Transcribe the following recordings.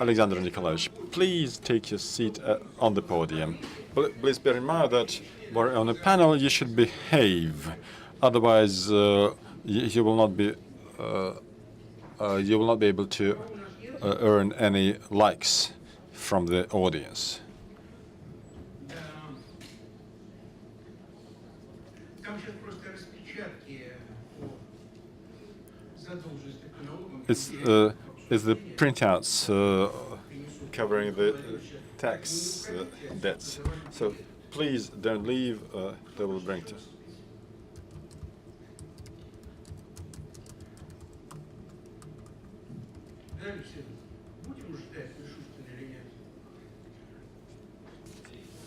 Alexander Nikolaevich, please take your seat on the podium. Please bear in mind that we're on a panel. You should behave, otherwise you will not be able to earn any likes from the audience. It's the printouts covering the tax debts. So please don't leave. They will bring to.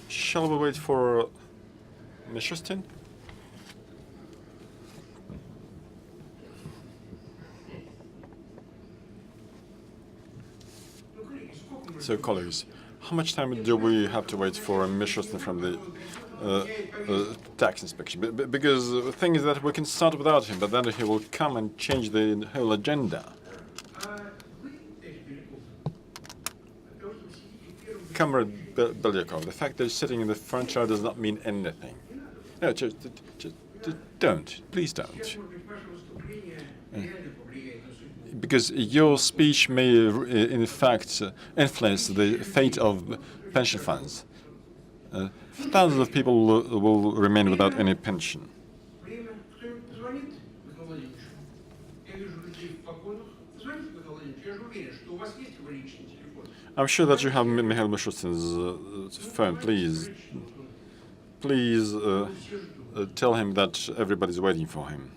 Shall we wait for Mishustin? So, colleagues, how much time do we have to wait for Mishustin from the tax inspection? Because the thing is that we can start without him, but then he will come and change the whole agenda. Comrade Belyakov, the fact that you're sitting in the front row does not mean anything. No, just don't. Please don't. Because your speech may, in fact, influence the fate of pension funds. Thousands of people will remain without any pension. I'm sure that you have Mikhail Mishustin's phone. Please tell him that everybody's waiting for him.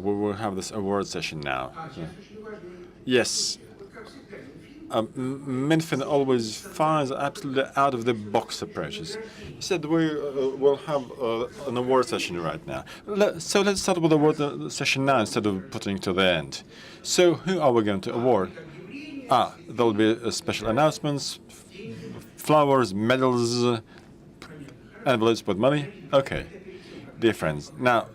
We will have this award session now. Yes. Minfin always finds absolutely out-of-the-box approaches. He said we will have an award session right now. So let's start with the award session now instead of putting it to the end. So who are we going to award? There will be special announcements, flowers, medals, envelopes with money. Okay, dear friends. Now,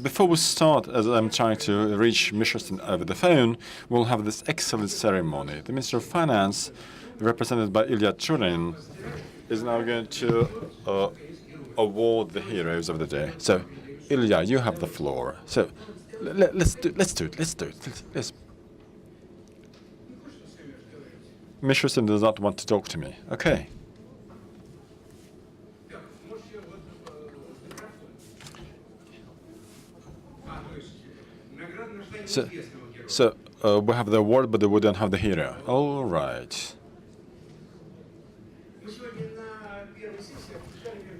before we start, as I'm trying to reach Mishustin over the phone, we'll have this excellent ceremony. The Minister of Finance, represented by Ilya Churin, is now going to award the heroes of the day. So, Ilya, you have the floor. So, let's do it. Mishustin does not want to talk to me. Okay. So we have the award, but we don't have the hero. All right.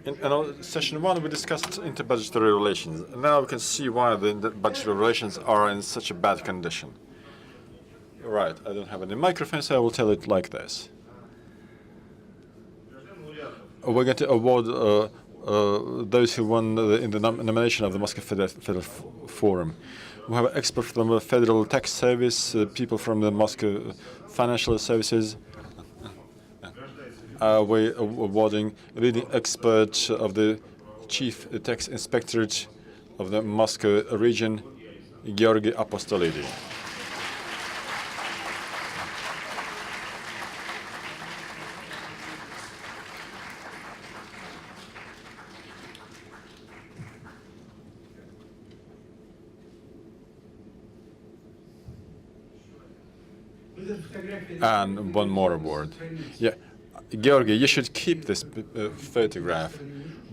In session 1, we discussed interbudgetary relations. Now we can see why the budgetary relations are in such a bad condition. Right, I don't have any microphone, so I will tell it like this. We're going to award those who won in the nomination of the Moscow Federal Forum. We have experts from the Federal Tax Service, people from the Moscow Financial Services. We're awarding a leading expert of the Chief Tax Inspectorate of the Moscow region, Georgy Apostolidi. And one more award. Yeah, Georgy, you should keep this photograph.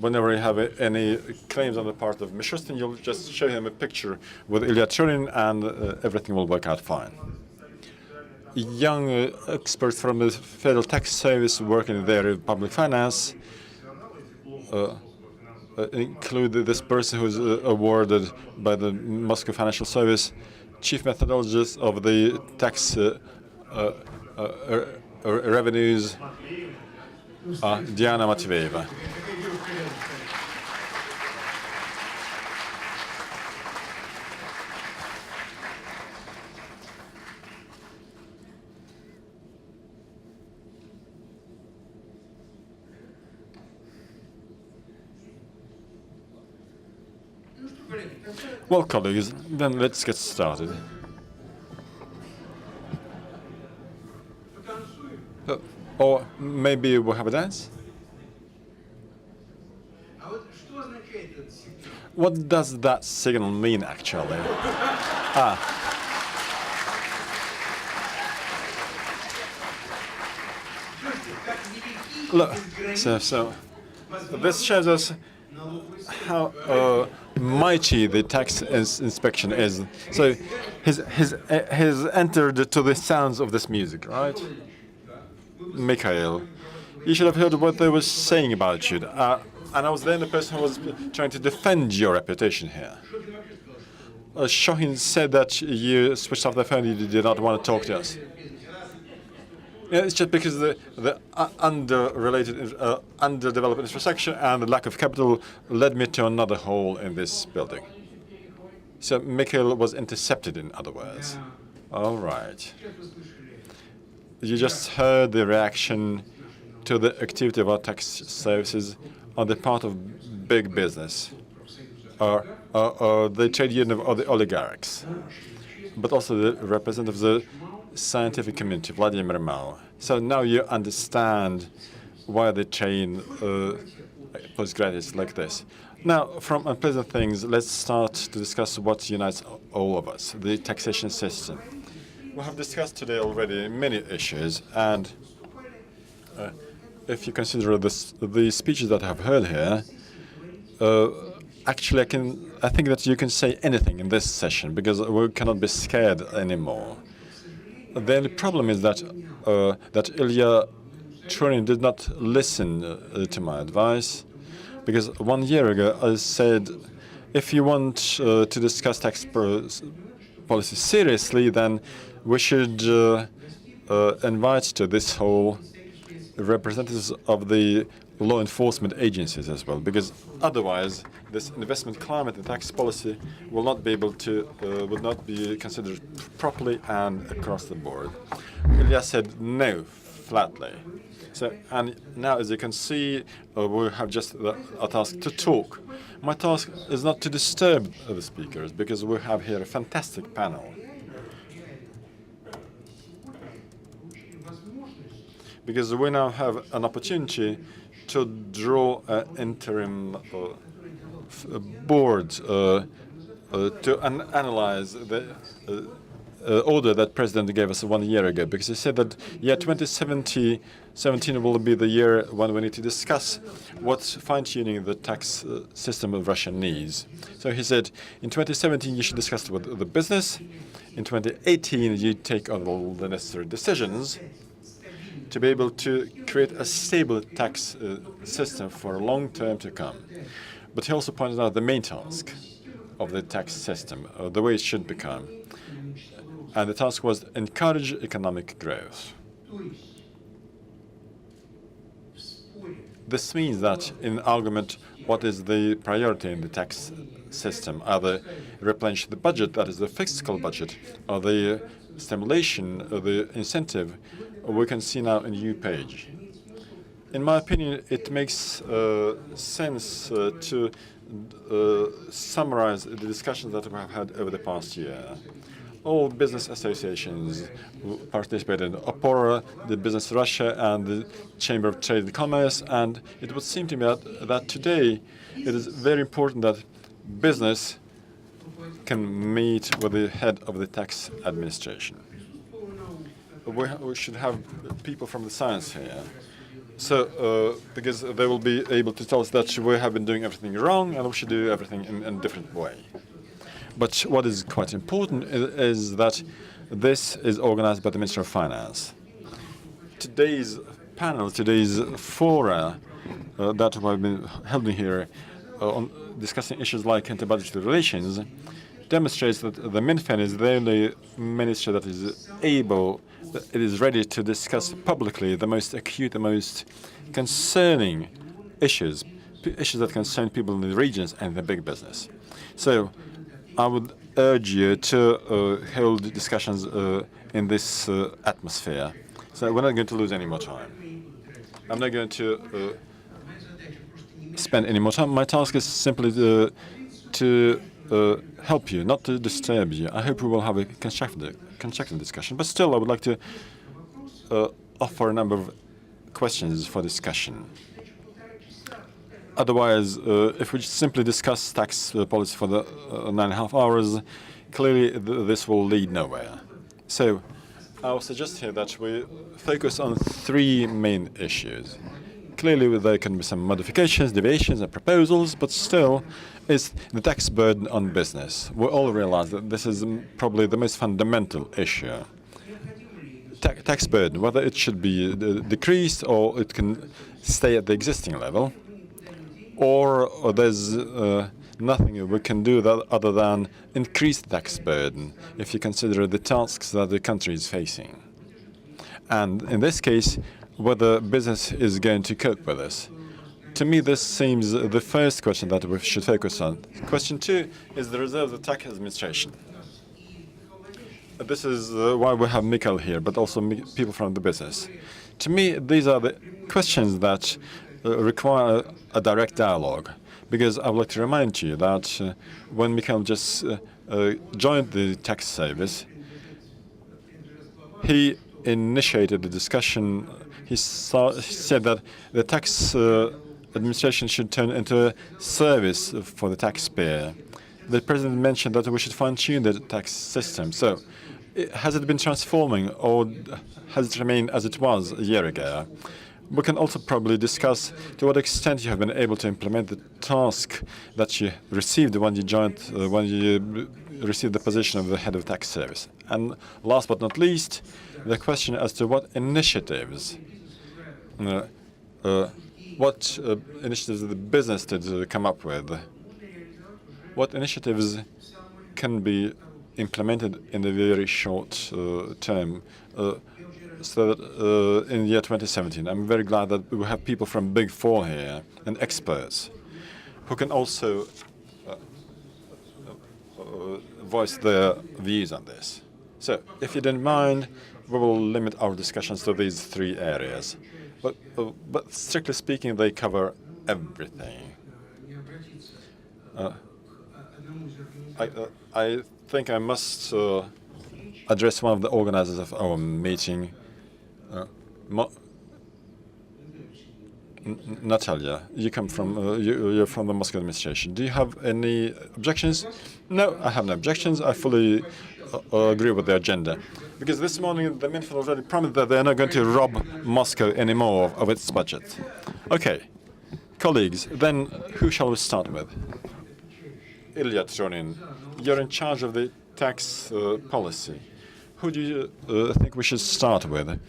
Whenever you have any claims on the part of Mishustin, you'll just show him a picture with Ilya Churin, and everything will work out fine. Young experts from the Federal Tax Service working there in public finance include this person who's awarded by the Moscow Financial Service, chief methodologist of the tax revenues, Diana Matveeva. Well, colleagues, then let's get started. Or maybe we'll have a dance? What does that signal mean, actually? Look, so this shows us how mighty the tax inspection is. So he's entered to the sounds of this music, right? Mikhail, you should have heard what they were saying about you. And I was the only person who was trying to defend your reputation here. Shohin said that you switched off the phone, you did not want to talk to us. Yeah, it's just because the underdeveloped infrastructure and the lack of capital led me to another hole in this building. So Mikhail was intercepted, in other words. All right. You just heard the reaction to the activity of our tax services on the part of big business, or the trade union or the oligarchs, but also the representative of the scientific community, Vladimir Mao. So now you understand why they train postgraduates like this. Now, from unpleasant things, let's start to discuss what unites all of us, the taxation system. We have discussed today already many issues, and if you consider the speeches that I have heard here, actually I think that you can say anything in this session because we cannot be scared anymore. The only problem is that Ilya Churin did not listen to my advice, because 1 year ago I said, if you want to discuss tax policy seriously, then we should invite to this whole representatives of the law enforcement agencies as well, because otherwise this investment climate and tax policy will not be able to would not be considered properly and across the board. Ilya said no flatly. So, and now, as you can see, we have just a task to talk. My task is not to disturb the speakers, because we have here a fantastic panel. Because we now have an opportunity to draw an interim board to analyze the order that President gave us 1 year ago, because he said that, yeah, 2017 will be the year when we need to discuss what fine-tuning the tax system of Russia needs. So he said, in 2017 you should discuss with the business, in 2018 you take on all the necessary decisions to be able to create a stable tax system for a long term to come. But he also pointed out the main task of the tax system, the way it should become. And the task was encourage economic growth. This means that in argument, what is the priority in the tax system? Either replenish the budget, that is the fiscal budget, or the stimulation, or the incentive, we can see now a new page. In my opinion, it makes sense to summarize the discussions that we have had over the past year. All business associations participated in Opora, the Business Russia, and the Chamber of Trade and Commerce, and it would seem to me that today it is very important that business can meet with the head of the tax administration. We should have people from the science here. So, because they will be able to tell us that we have been doing everything wrong and we should do everything in a different way. But what is quite important is that this is organized by the Minister of Finance. Today's panel, today's fora that have been held here on discussing issues like inter-budgetary relations demonstrates that the MinFin is the only ministry that is able, that it is ready to discuss publicly the most acute, the most concerning issues, issues that concern people in the regions and the big business. So I would urge you to hold discussions in this atmosphere. So we're not going to lose any more time. I'm not going to spend any more time. My task is simply to help you, not to disturb you. I hope we will have a constructive discussion. But still, I would like to offer a number of questions for discussion. Otherwise, if we simply discuss tax policy for the 9.5 hours, clearly this will lead nowhere. So I will suggest here that we focus on three main issues. Clearly, there can be some modifications, deviations, and proposals, but still, it's the tax burden on business. We all realize that this is probably the most fundamental issue. Tax burden, whether it should be decreased or it can stay at the existing level, or there's nothing we can do other than increase the tax burden if you consider the tasks that the country is facing. And in this case, whether business is going to cope with this. To me, this seems the first question that we should focus on. Question two is the reserves of tax administration. This is why we have Mikhail here, but also people from the business. To me, these are the questions that require a direct dialogue, because I would like to remind you that when Mikhail just joined the tax service, he initiated the discussion. He said that the tax administration should turn into a service for the taxpayer. The president mentioned that we should fine-tune the tax system. So, has it been transforming, or has it remained as it was a year ago? We can also probably discuss to what extent you have been able to implement the task that you received when you joined, when you received the position of the head of tax service. And last but not least, the question as to what initiatives, initiatives the business did come up with. What initiatives can be implemented in the very short term, so that in the year 2017, I'm very glad that we have people from Big Four here and experts who can also voice their views on this. So, if you don't mind, we will limit our discussions to these three areas. But strictly speaking, they cover everything. I think I must address one of the organizers of our meeting, Natalia. You come from you're from the Moscow administration. Do you have any objections? No, I have no objections. I fully agree with the agenda, because this morning the MinFin already promised that they are not going to rob Moscow anymore of its budget. Okay, colleagues. Then who shall we start with? Ilya Tronin, you're in charge of the tax policy. Who do you think we should start with?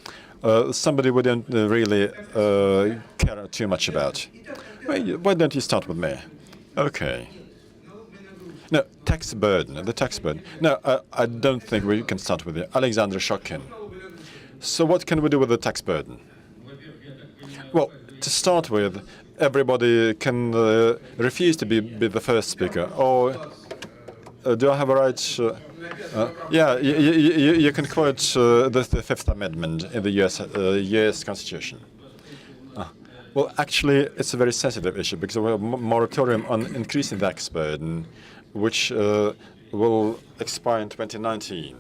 Somebody we don't really care too much about. Why don't you start with me? Okay. No, tax burden, the tax burden. No, I don't think we can start with you. Alexander Shokin. So what can we do with the tax burden? Well, to start with, everybody can refuse to be the first speaker. Or do I have a right? Yeah, you can quote the Fifth Amendment in the U.S. Constitution. Well, actually, it's a very sensitive issue because we have a moratorium on increasing the tax burden, which will expire in 2019.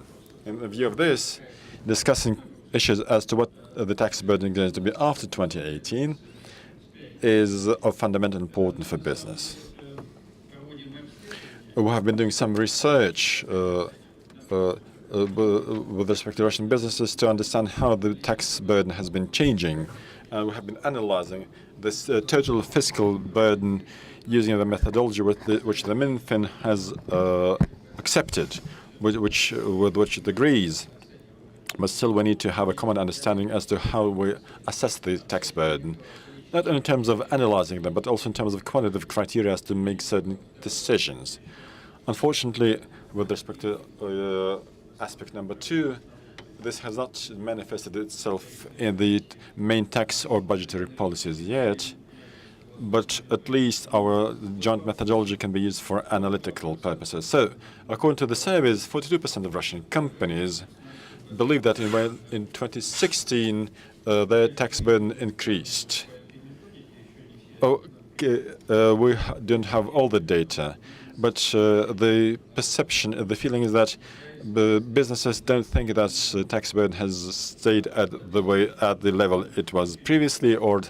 In view of this, discussing issues as to what the tax burden is going to be after 2018 is of fundamental importance for business. We have been doing some research with respect to Russian businesses to understand how the tax burden has been changing. We have been analyzing this total fiscal burden using the methodology which the MinFin has accepted, with which it agrees. But still, we need to have a common understanding as to how we assess the tax burden, not only in terms of analyzing them, but also in terms of quantitative criteria as to make certain decisions. Unfortunately, With respect to aspect number 2, this has not manifested itself in the main tax or budgetary policies yet, but at least our joint methodology can be used for analytical purposes. So, according to the surveys, 42% of Russian companies believe that in 2016 their tax burden increased. Okay, we don't have all the data, but the perception, the feeling is that the businesses don't think that tax burden has stayed at the level it was previously or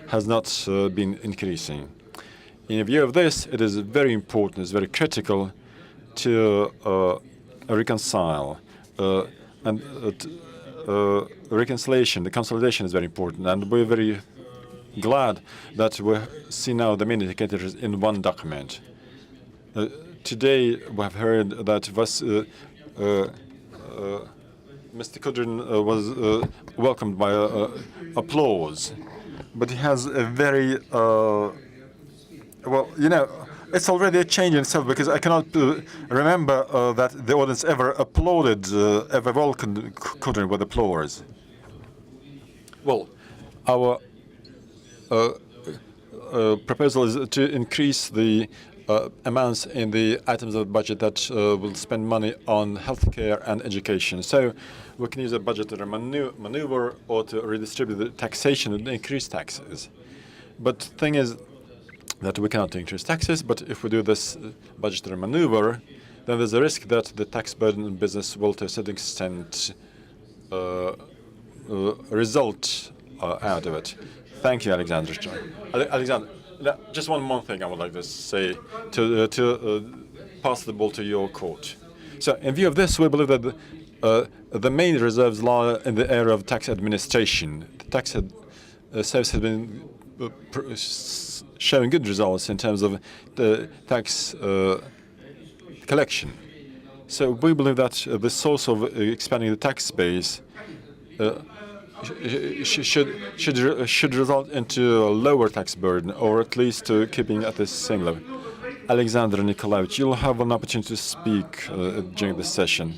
has not been increasing. In view of this, it is very important, it's very critical to reconcile. Reconciliation, the consolidation is very important, and we're very glad that we see now the main indicators in one document. Today, we have heard that Mr. Kudrin was welcomed by applause, but he has a very well, you know, it's already a change in itself because I cannot remember that the audience ever applauded, ever welcomed Kudrin with applause. Well, our proposal is to increase the amounts in the items of the budget that will spend money on healthcare and education. So we can use a budgetary maneuver or to redistribute the taxation and increase taxes. But the thing is that we cannot increase taxes, but if we do this budgetary maneuver, then there's a risk that the tax burden in business will to a certain extent result out of it. Thank you, Alexander. Alexander, just one more thing I would like to say to pass the ball to your court. So, in view of this, we believe that the main reserves lie in the area of tax administration. The tax service has been showing good results in terms of the tax collection. So, we believe that the source of expanding the tax base should result into a lower tax burden, or at least keeping at the same level. Alexander Nikolaevich, you'll have an opportunity to speak during this session.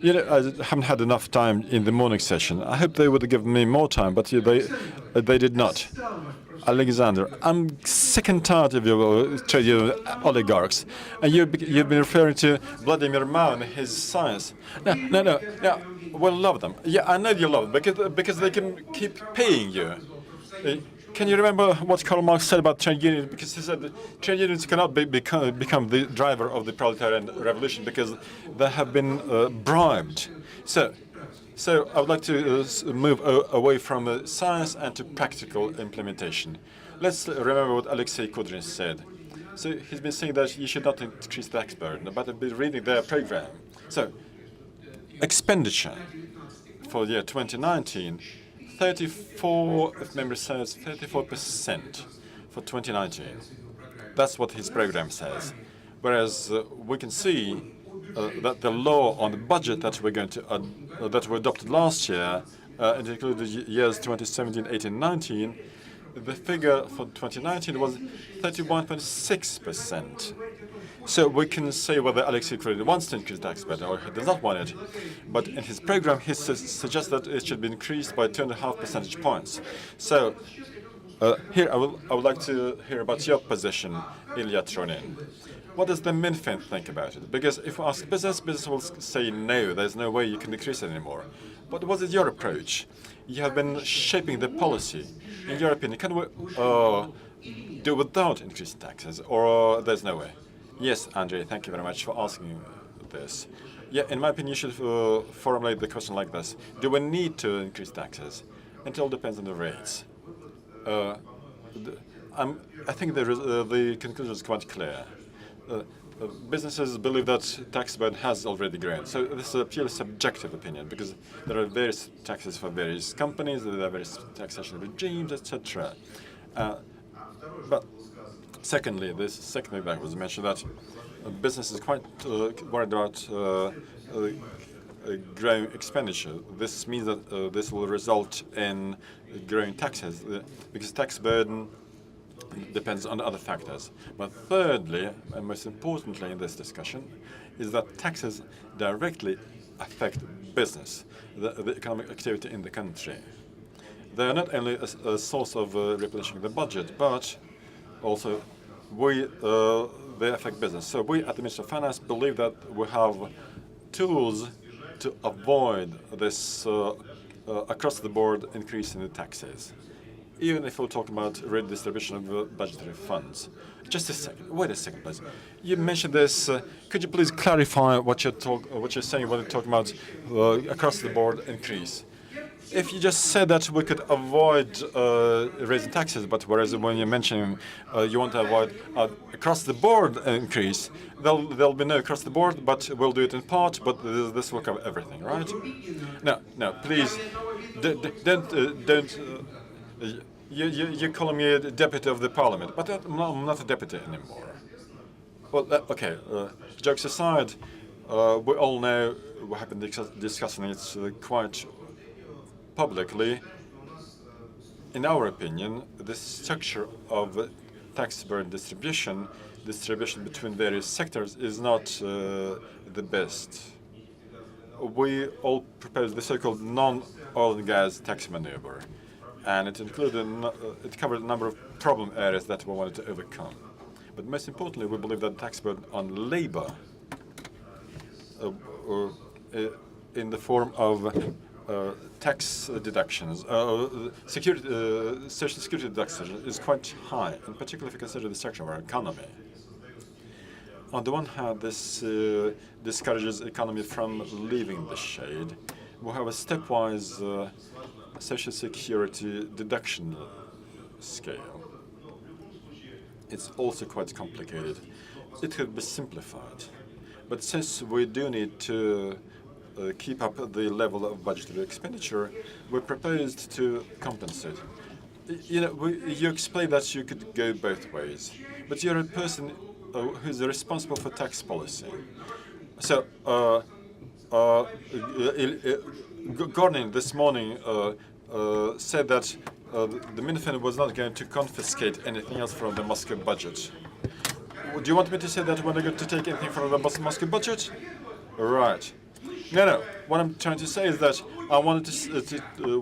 You know, I haven't had enough time in the morning session. I hope they would have given me more time, but they did not. Alexander, I'm sick and tired of your trade oligarchs, and you've been referring to Vladimir Mao and his science. No. We'll love them. Yeah, I know you love them because they can keep paying you. Can you remember what Karl Marx said about trade unions? Because he said that trade unions cannot become the driver of the proletarian revolution because they have been bribed. So I would like to move away from science and to practical implementation. Let's remember what Alexei Kudrin said. So he's been saying that you should not increase the tax burden, but I've been reading their program. So expenditure for the year 2019, 34%, if memory serves, 34% for 2019. That's what his program says. Whereas we can see that the law on the budget that we're going to that we adopted last year, and included years 2017, 18, 19, the figure for 2019 was 31.6%. So we can say whether Alexei Kudrin wants to increase the tax burden or he does not want it. But in his program, he suggests that it should be increased by 2.5 percentage points. So here I would like to hear about your position, Ilya Tronin. What does the Minfin think about it? Because if we ask business will say no, there's no way you can decrease it anymore. But what is your approach? You have been shaping the policy. In your opinion, can we do without increasing taxes, or there's no way? Yes, Andrei, thank you very much for asking this. Yeah, in my opinion, you should formulate the question like this. Do we need to increase taxes? It all depends on the rates. I think the conclusion is quite clear. Businesses believe that tax burden has already grown. So this is a purely subjective opinion because there are various taxes for various companies, there are various taxation regimes, etc. But secondly, this second thing that was mentioned, that business is quite worried about growing expenditure. This means that this will result in growing taxes because tax burden depends on other factors. But thirdly, and most importantly in this discussion, is that taxes directly affect business, the economic activity in the country. They are not only a source of replenishing the budget, but also they affect business. So we at the Ministry of Finance believe that we have tools to avoid this across-the-board increase in the taxes, even if we're talking about redistribution of budgetary funds. Just a second. Wait a second, please. You mentioned this. Could you please clarify what you're saying when you're talking about across-the-board increase? If you just said that we could avoid raising taxes, but whereas when you're mentioning you want to avoid across-the-board increase, there'll be no across-the-board, but we'll do it in part, but this will cover everything, right? No, please, don't. You're calling me a deputy of the parliament, but I'm not a deputy anymore. Well, okay, jokes aside, we all know we have been discussing it quite publicly. In our opinion, the structure of tax burden distribution between various sectors is not the best. We all proposed the so-called non-oil and gas tax maneuver, and it covered a number of problem areas that we wanted to overcome. But most importantly, we believe that tax burden on labor, in the form of tax deductions, social security deductions, is quite high, in particular if you consider the structure of our economy. On the one hand, this discourages the economy from leaving the shade. We have a stepwise social security deduction scale. It's also quite complicated. It could be simplified. But since we do need to keep up the level of budgetary expenditure, we proposed to compensate. You explained that you could go both ways, but you're a person who's responsible for tax policy. So, Gordon this morning said that the Minfin was not going to confiscate anything else from the Moscow budget. Do you want me to say that we're not going to take anything from the Moscow budget? Right. No. What I'm trying to say is that I wanted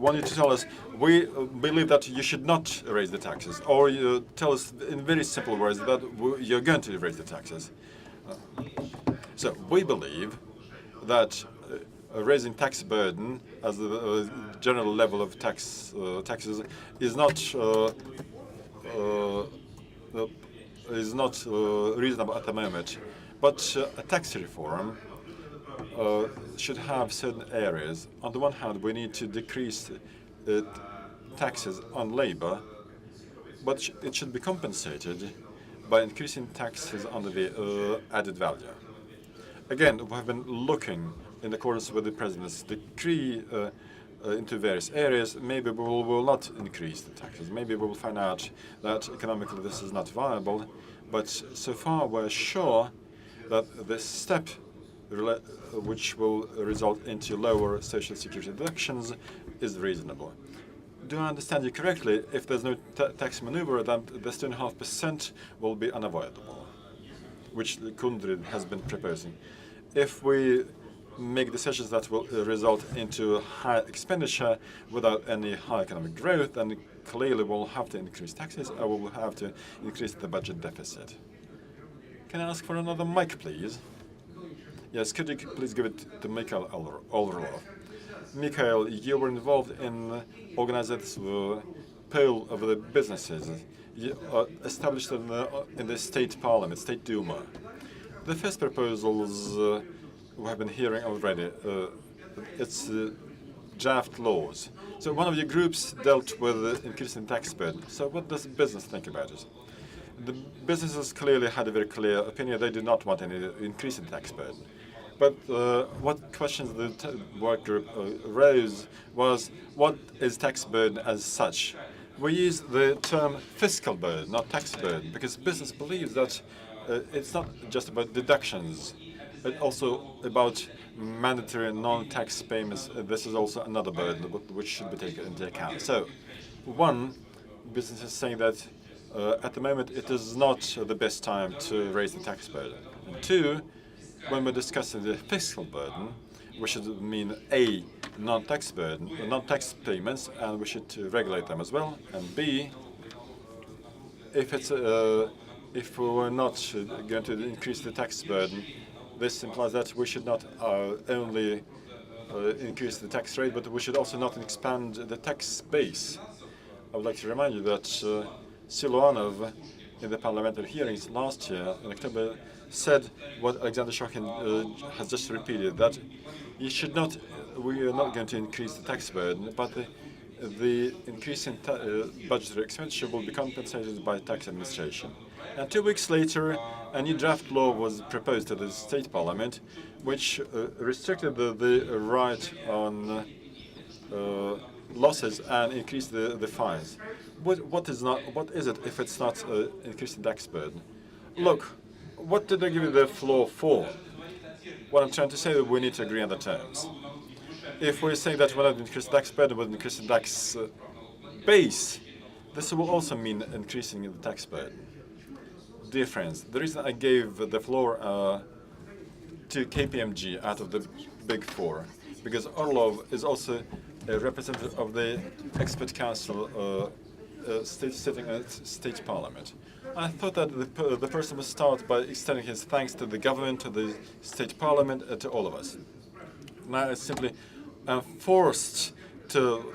want you to tell us, we believe that you should not raise the taxes, or you tell us in very simple words that you're going to raise the taxes. So we believe that raising tax burden as the general level of taxes is not reasonable at the moment, but a tax reform should have certain areas. On the one hand, we need to decrease taxes on labor, but it should be compensated by increasing taxes on the added value. Again, we have been looking in accordance with the President's decree into various areas. Maybe we will not increase the taxes. Maybe we will find out that economically this is not viable. But so far, we're sure that this step, which will result into lower social security deductions, is reasonable. Do I understand you correctly? If there's no tax maneuver, then this 2.5% will be unavoidable, which Kundry has been proposing. If we make decisions that will result into high expenditure without any high economic growth, then clearly we'll have to increase taxes, or we'll have to increase the budget deficit. Can I ask for another mic, please? Yes, could you please give it to Mikhail Olrolov? Mikhail, you were involved in organizing this poll of the businesses established in the State Parliament, State Duma. The first proposals we have been hearing already, it's draft laws. So one of your groups dealt with increasing tax burden. So what does business think about it? The businesses clearly had a very clear opinion. They did not want any increase in tax burden. But what questions the work group raised was, what is tax burden as such? We use the term fiscal burden, not tax burden, because business believes that it's not just about deductions, but also about mandatory non-tax payments. This is also another burden which should be taken into account. So, one, business is saying that at the moment, it is not the best time to raise the tax burden. And two, when we're discussing the fiscal burden, we should mean A, non-tax burden, non-tax payments, and we should regulate them as well. And B, if we were not going to increase the tax burden, this implies that we should not only increase the tax rate, but we should also not expand the tax base. I would like to remind you that Siluanov, in the parliamentary hearings last year in October, said what Alexander Shokhin has just repeated, that we are not going to increase the tax burden, but the increase in budgetary expenditure will be compensated by tax administration. And 2 weeks later, a new draft law was proposed to the state parliament, which restricted the right on losses and increased the fines. What is it if it's not increasing tax burden? Look, what did I give you the floor for? What I'm trying to say is that we need to agree on the terms. If we're saying that we're not increasing tax burden, but increasing tax base, this will also mean increasing the tax burden. Dear friends, the reason I gave the floor to KPMG out of the Big Four, because Orlov is also a representative of the expert council sitting at state parliament. I thought that the person would start by extending his thanks to the government, to the state parliament, to all of us. Now I simply am forced to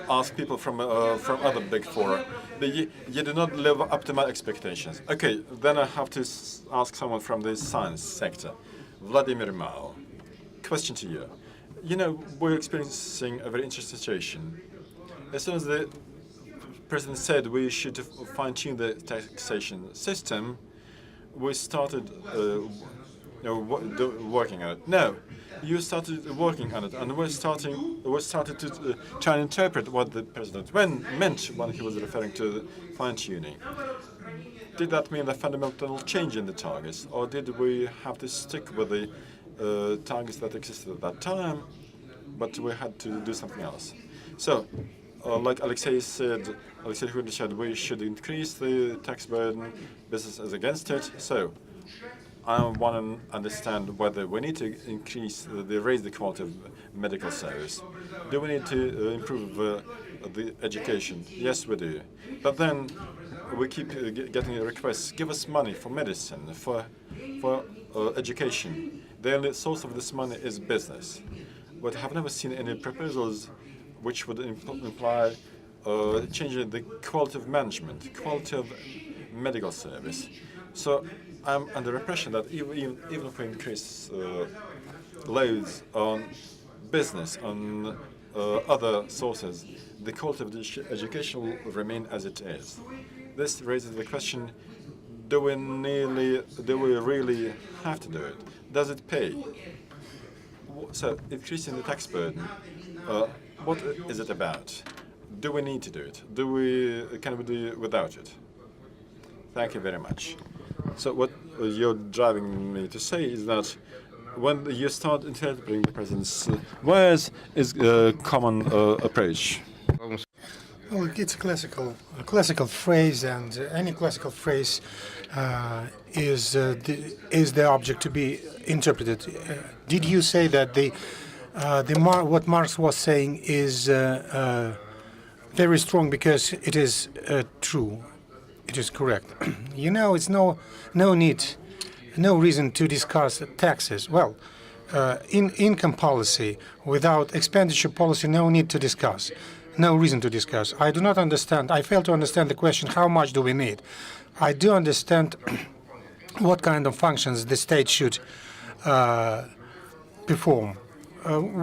ask people from other Big Four. You do not live up to my expectations. Okay, then I have to ask someone from the science sector. Vladimir Mao. Question to you. You know, we're experiencing a very interesting situation. As soon as the president said we should fine-tune the taxation system, we started working on it. No, you started working on it, and we started to try and interpret what the president meant when he was referring to the fine-tuning. Did that mean a fundamental change in the targets, or did we have to stick with the targets that existed at that time, but we had to do something else? So, like Alexei said, we should increase the tax burden. Business is against it. So, I want to understand whether we need to raise the quality of medical service. Do we need to improve the education? Yes, we do. But then we keep getting requests. Give us money for medicine, for education. The only source of this money is business. But I have never seen any proposals which would imply changing the quality of management, quality of medical service. So I'm under the impression that even if we increase loads on business, on other sources, the quality of the education will remain as it is. This raises the question: do we really have to do it? Does it pay? So increasing the tax burden, what is it about? Do we need to do it? Can we do it without it? Thank you very much. So what you're driving me to say is that when you start interpreting the president's words, is a common approach. Well, it's a classical phrase, and any classical phrase is the object to be interpreted. Did you say that what Marx was saying is very strong because it is true? It is correct. You know, it's no reason to discuss taxes. Well, in income policy, without expenditure policy, no need to discuss. No reason to discuss. I do not understand. I fail to understand the question, how much do we need? I do understand what kind of functions the state should perform.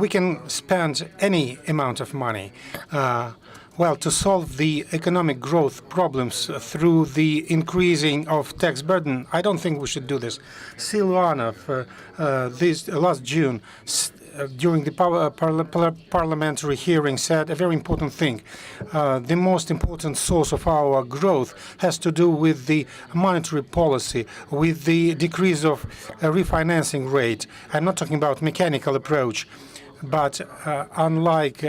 We can spend any amount of money. Well, to solve the economic growth problems through the increasing of tax burden, I don't think we should do this. Siluanov, this last June, during the parliamentary hearing, said a very important thing. The most important source of our growth has to do with the monetary policy, with the decrease of refinancing rate. I'm not talking about mechanical approach, but unlike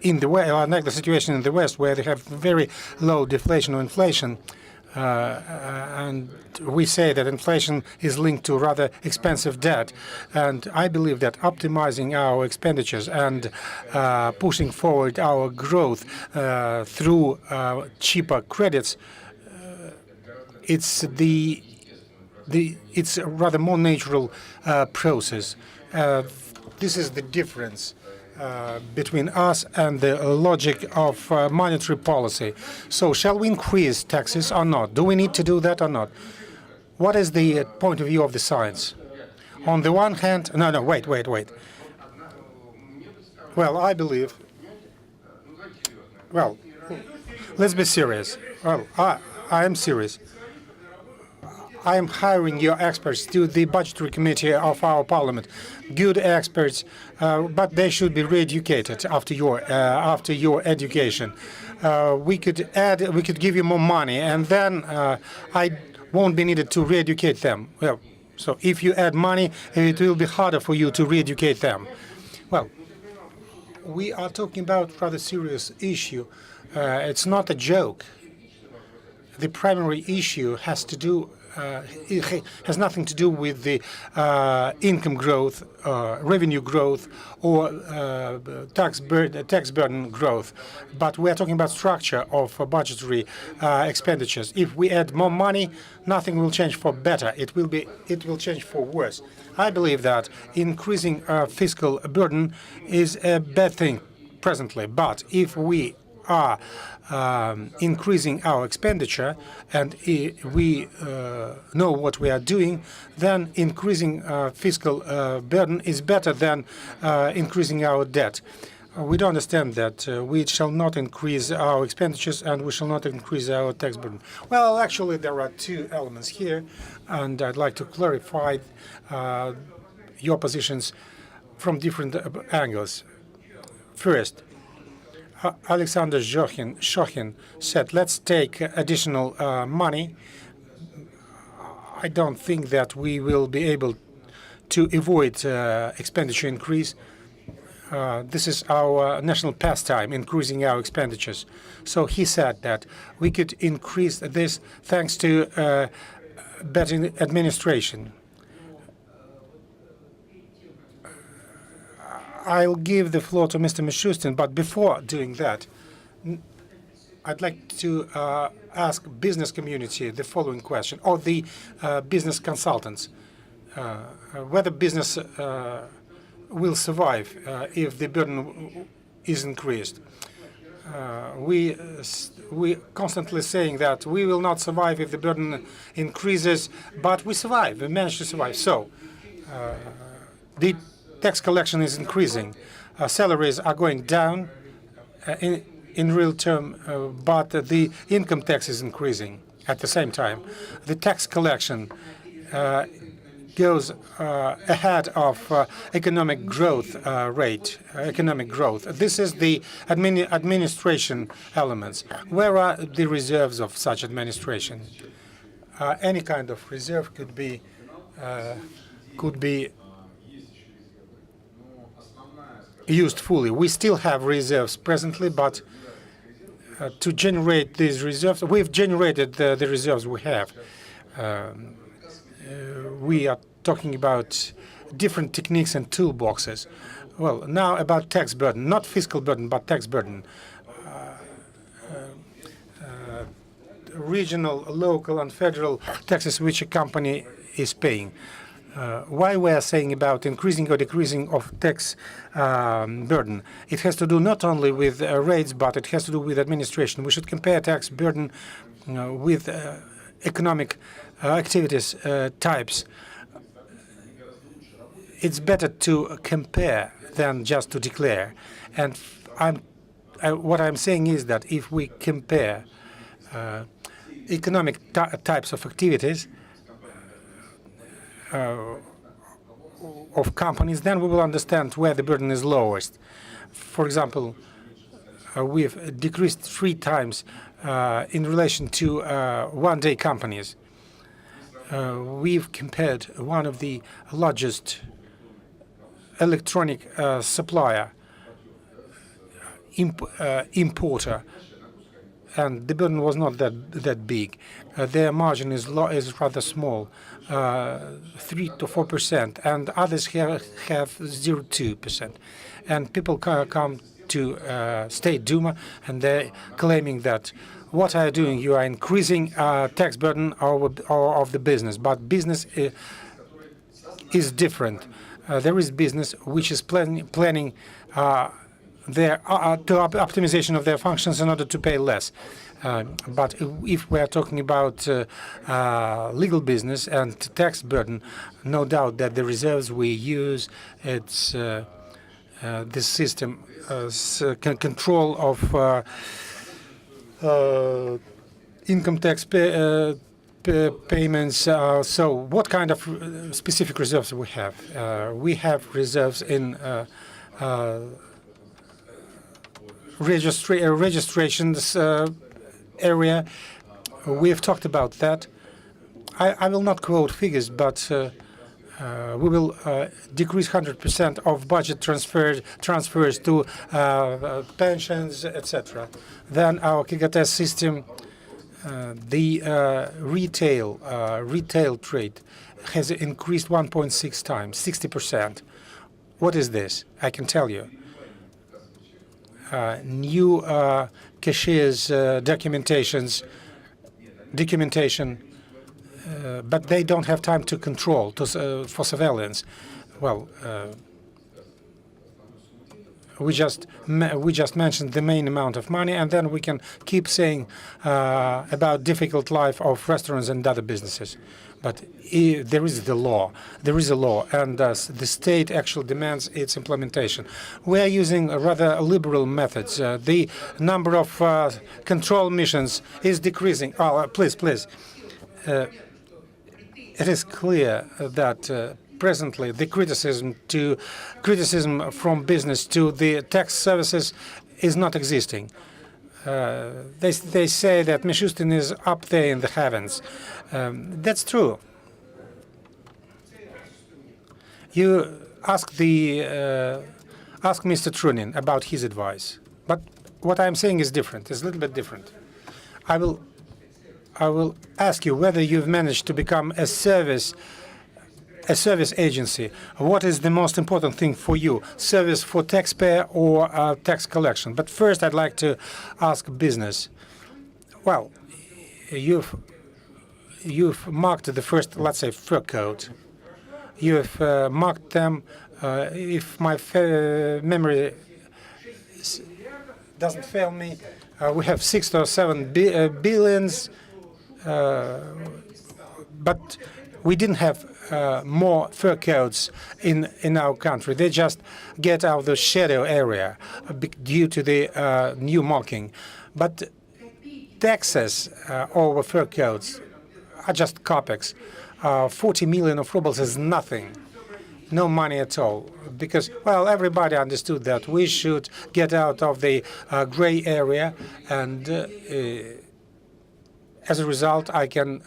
in the West, unlike the situation in the West, where they have very low deflation or inflation, and we say that inflation is linked to rather expensive debt. And I believe that optimizing our expenditures and pushing forward our growth through cheaper credits, it's a rather more natural process. This is the difference between us and the logic of monetary policy. So shall we increase taxes or not? Do we need to do that or not? What is the point of view of the science? On the one hand, wait. Well, I believe, well, let's be serious. Well, I am serious. I am hiring your experts to the budgetary committee of our parliament, good experts, but they should be re-educated after your education. We could give you more money, and then I won't be needed to re-educate them. Well, so if you add money, it will be harder for you to re-educate them. Well, we are talking about a rather serious issue. It's not a joke. The primary issue has to do. It has nothing to do with the income growth, revenue growth, or tax burden growth, but we are talking about structure of budgetary expenditures. If we add more money, nothing will change for better. It will change for worse. I believe that increasing fiscal burden is a bad thing presently, but if we are increasing our expenditure and we know what we are doing, then increasing fiscal burden is better than increasing our debt. We do understand that we shall not increase our expenditures and we shall not increase our tax burden. Well, actually, there are two elements here, and I'd like to clarify your positions from different angles. First, Alexander Shokhin said, let's take additional money. I don't think that we will be able to avoid expenditure increase. This is our national pastime, increasing our expenditures. So he said that we could increase this thanks to better administration. I'll give the floor to Mr. Mishustin, but before doing that, I'd like to ask business community the following question, or the business consultants, whether business will survive if the burden is increased. We constantly saying that we will not survive if the burden increases, but we survive, we manage to survive. So the tax collection is increasing, salaries are going down in real term, but the income tax is increasing at the same time. The tax collection goes ahead of economic growth rate, economic growth. This is the administration elements. Where are the reserves of such administration? Any kind of reserve could be used fully. We still have reserves presently, but to generate these reserves, we've generated the reserves we have. We are talking about different techniques and toolboxes. Well, now about tax burden, not fiscal burden, but tax burden. Regional, local, and federal taxes which a company is paying. Why we are saying about increasing or decreasing of tax burden? It has to do not only with rates, but it has to do with administration. We should compare tax burden with economic activities types. It's better to compare than just to declare. And what I'm saying is that if we compare economic types of activities, of companies, then we will understand where the burden is lowest. For example, we've decreased 3 times in relation to one-day companies. We've compared one of the largest electronic supplier importer, and the burden was not that big. Their margin is rather small, 3 to 4%, and others have 0.2%. And people come to State Duma, and they're claiming that what are you doing? You are increasing tax burden of the business, but business is different. There is business which is planning their optimization of their functions in order to pay less. But if we are talking about legal business and tax burden, no doubt that the reserves we use, it's this system control of income tax payments. So what kind of specific reserves we have? We have reserves in registrations area. We have talked about that. I will not quote figures, but we will decrease 100% of budget transfers to pensions, etc. Then our KGT system, the retail trade has increased 1.6 times, 60%. What is this? I can tell you. New cashiers documentation, but they don't have time to control for surveillance. Well, we just mentioned the main amount of money, and then we can keep saying about difficult life of restaurants and other businesses. But there is the law. There is a law, and the state actually demands its implementation. We are using rather liberal methods. The number of control missions is decreasing. Oh, please. It is clear that presently the criticism from business to the tax services is not existing. They say that Mishustin is up there in the heavens. That's true. You ask Mr. Trunin about his advice, but what I'm saying is different. It's a little bit different. I will ask you whether you've managed to become a service agency. What is the most important thing for you? Service for taxpayer or tax collection? But first, I'd like to ask business. Well, you've marked the first, let's say, fur coat. You've marked them. If my memory doesn't fail me, we have 6 or 7 billions. But we didn't have more fur coats in our country. They just get out of the shadow area due to the new marking. But taxes over fur coats are just kopecks. 40 million of rubles is nothing. No money at all, because, well, everybody understood that we should get out of the gray area, and as a result, I can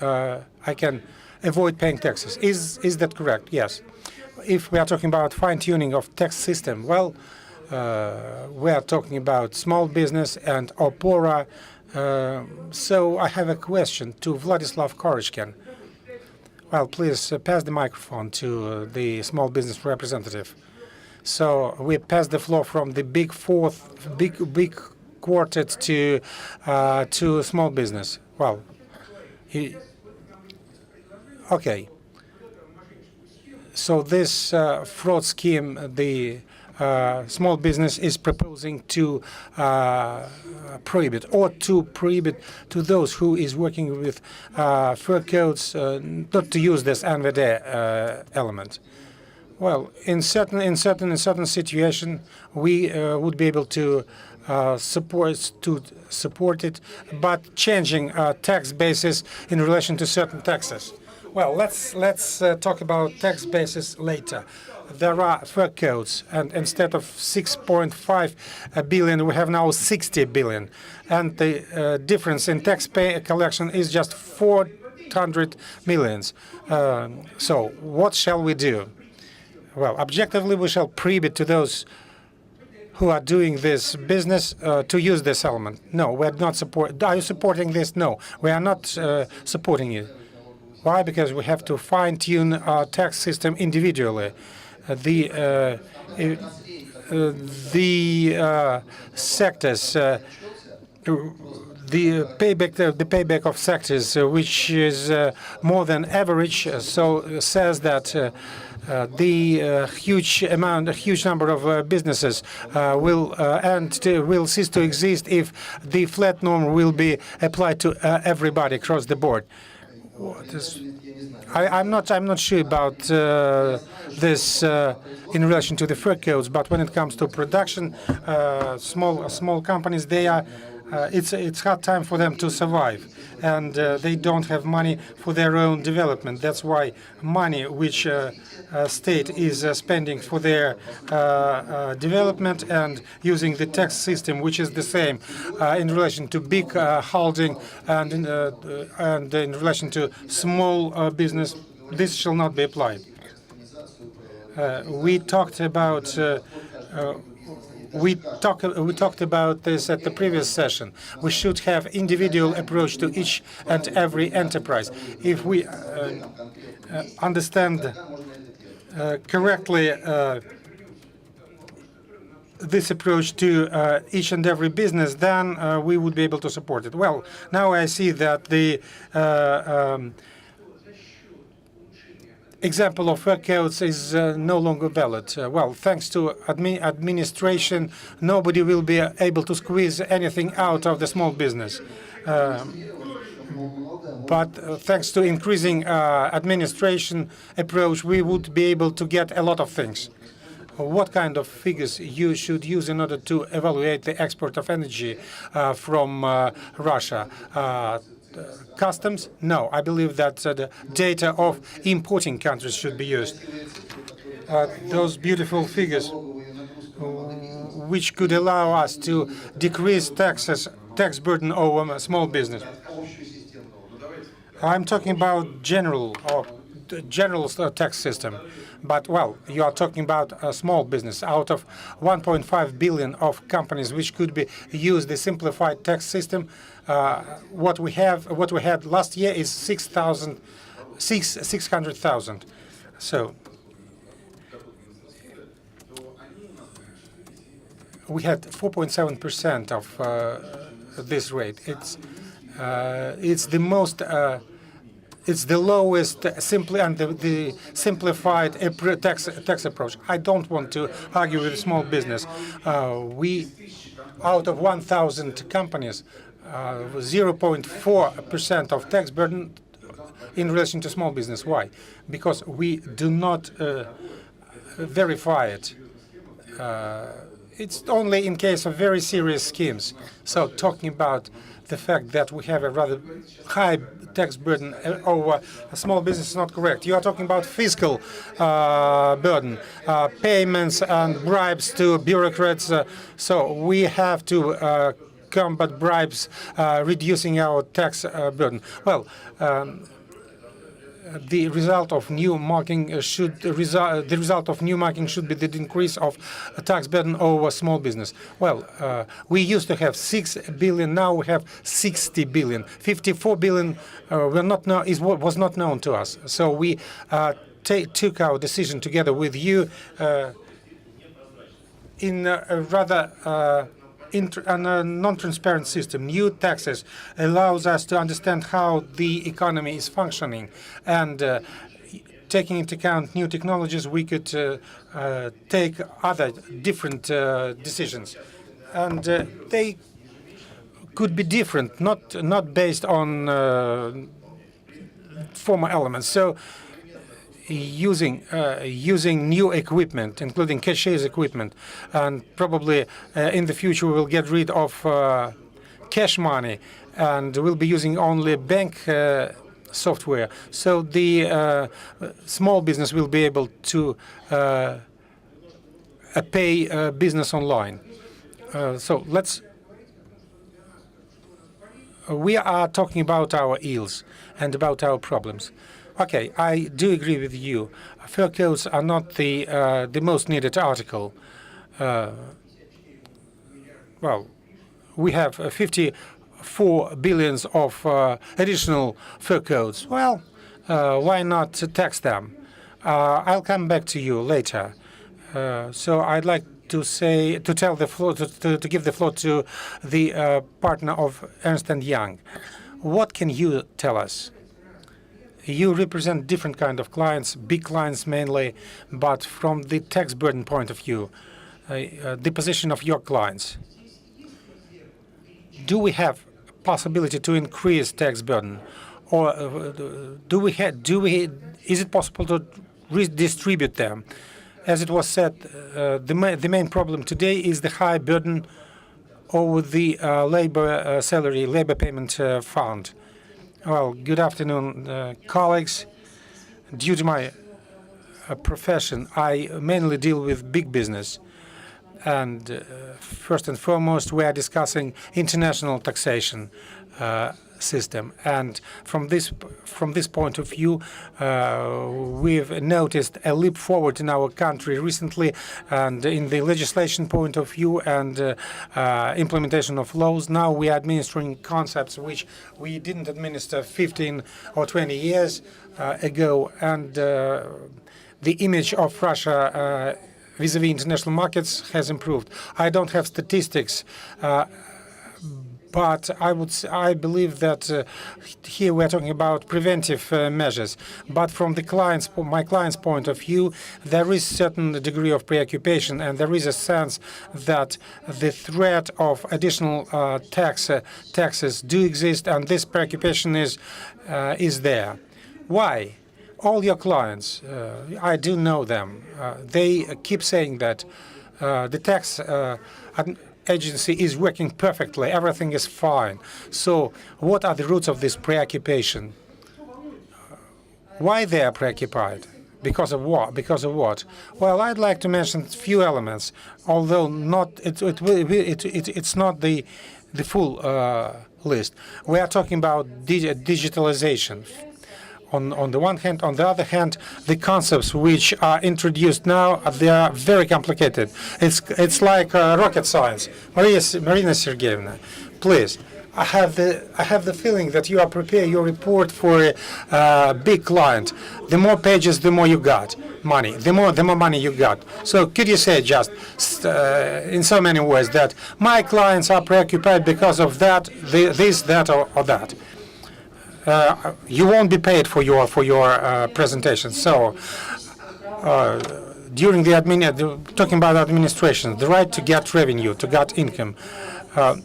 avoid paying taxes. Is that correct? Yes. If we are talking about fine-tuning of tax system, well, we are talking about small business and opora. So I have a question to Vladislav Korechkin. Well, please pass the microphone to the small business representative. So we pass the floor from the big quartet to small business. Well, okay. So this fraud scheme, the small business is proposing to prohibit, or to prohibit to those who is working with fur coats not to use this NVD element. Well, in certain situation, we would be able to support it, but changing tax basis in relation to certain taxes. Well, let's talk about tax basis later. There are fur coats, and instead of 6.5 billion, we have now 60 billion, and the difference in tax collection is just 400 millions. So what shall we do? Well, objectively, we shall prohibit to those who are doing this business to use this element. No, we're not support. Are you supporting this? No, we are not supporting it. Why? Because we have to fine-tune our tax system individually. The sectors, the payback of sectors, which is more than average, so says that the huge number of businesses will cease to exist if the flat norm will be applied to everybody across the board. I'm not sure about this in relation to the fur codes, but when it comes to production, small companies, it's hard time for them to survive, and they don't have money for their own development. That's why money which state is spending for their development and using the tax system, which is the same in relation to big holding and in relation to small business, this shall not be applied. We talked about this at the previous session. We should have individual approach to each and every enterprise. If we understand correctly this approach to each and every business, then we would be able to support it. Well, now I see that the example of fur codes is no longer valid. Well, thanks to administration, nobody will be able to squeeze anything out of the small business. But thanks to increasing administration approach, we would be able to get a lot of things. What kind of figures you should use in order to evaluate the export of energy from Russia? Customs? No, I believe that the data of importing countries should be used. Those beautiful figures, which could allow us to decrease tax burden over small business. I'm talking about general tax system, but well, you are talking about a small business. Out of 1.5 billion of companies which could be used the simplified tax system, what we had last year is 600,000. So we had 4.7% of this rate. It's the most. It's the lowest simply and the simplified tax approach. I don't want to argue with small business. Out of 1,000 companies, 0.4% of tax burden in relation to small business. Why? Because we do not verify it. It's only in case of very serious schemes. So talking about the fact that we have a rather high tax burden over a small business is not correct. You are talking about fiscal burden, payments and bribes to bureaucrats. So we have to combat bribes, reducing our tax burden. Well, the result of new marking should be the increase of tax burden over small business. Well, we used to have 6 billion, now we have 60 billion. 54 billion was not known to us. So we took our decision together with you in a rather non-transparent system. New taxes allows us to understand how the economy is functioning, and taking into account new technologies, we could take other different decisions, and they could be different, not based on former elements. So using new equipment, including cashier's equipment, and probably in the future we will get rid of cash money, and we'll be using only bank software. So the small business will be able to pay business online. So we are talking about our ills and about our problems. Okay, I do agree with you. Fur codes are not the most needed article. well, we have 54 billions of additional fur coats. Well, why not tax them? I'll come back to you later. So I'd like to give the floor to the partner of Ernst & Young. What can you tell us? You represent different kind of clients, big clients mainly, but from the tax burden point of view, the position of your clients. Do we have possibility to increase tax burden, or is it possible to redistribute them? As it was said, the main problem today is the high burden over the labor payment fund. Well, good afternoon, colleagues. Due to my profession, I mainly deal with big business. And first and foremost, we are discussing international taxation system. And from this point of view, we've noticed a leap forward in our country recently, and in the legislation point of view and implementation of laws. Now we are administering concepts which we didn't administer 15 or 20 years ago, and the image of Russia vis-à-vis international markets has improved. I don't have statistics, but I believe that here we're talking about preventive measures. But from my client's point of view, there is certain degree of preoccupation, and there is a sense that the threat of additional taxes do exist, and this preoccupation is there. Why? All your clients, I do know them. They keep saying that the tax agency is working perfectly, everything is fine. So what are the roots of this preoccupation? Why they are preoccupied? Because of what? Because of what? Well, I'd like to mention a few elements, although it's not the full list. We are talking about digitalization. On the one hand. On the other hand, the concepts which are introduced now, they are very complicated. It's like rocket science. Marina Sergeyevna, please. I have the feeling that you are preparing your report for a big client. The more pages, the more you got money. The more money you got. So could you say just in so many words that my clients are preoccupied because of that, this, that, or that? You won't be paid for your presentation. So, during talking about administration, the right to get revenue, to get income,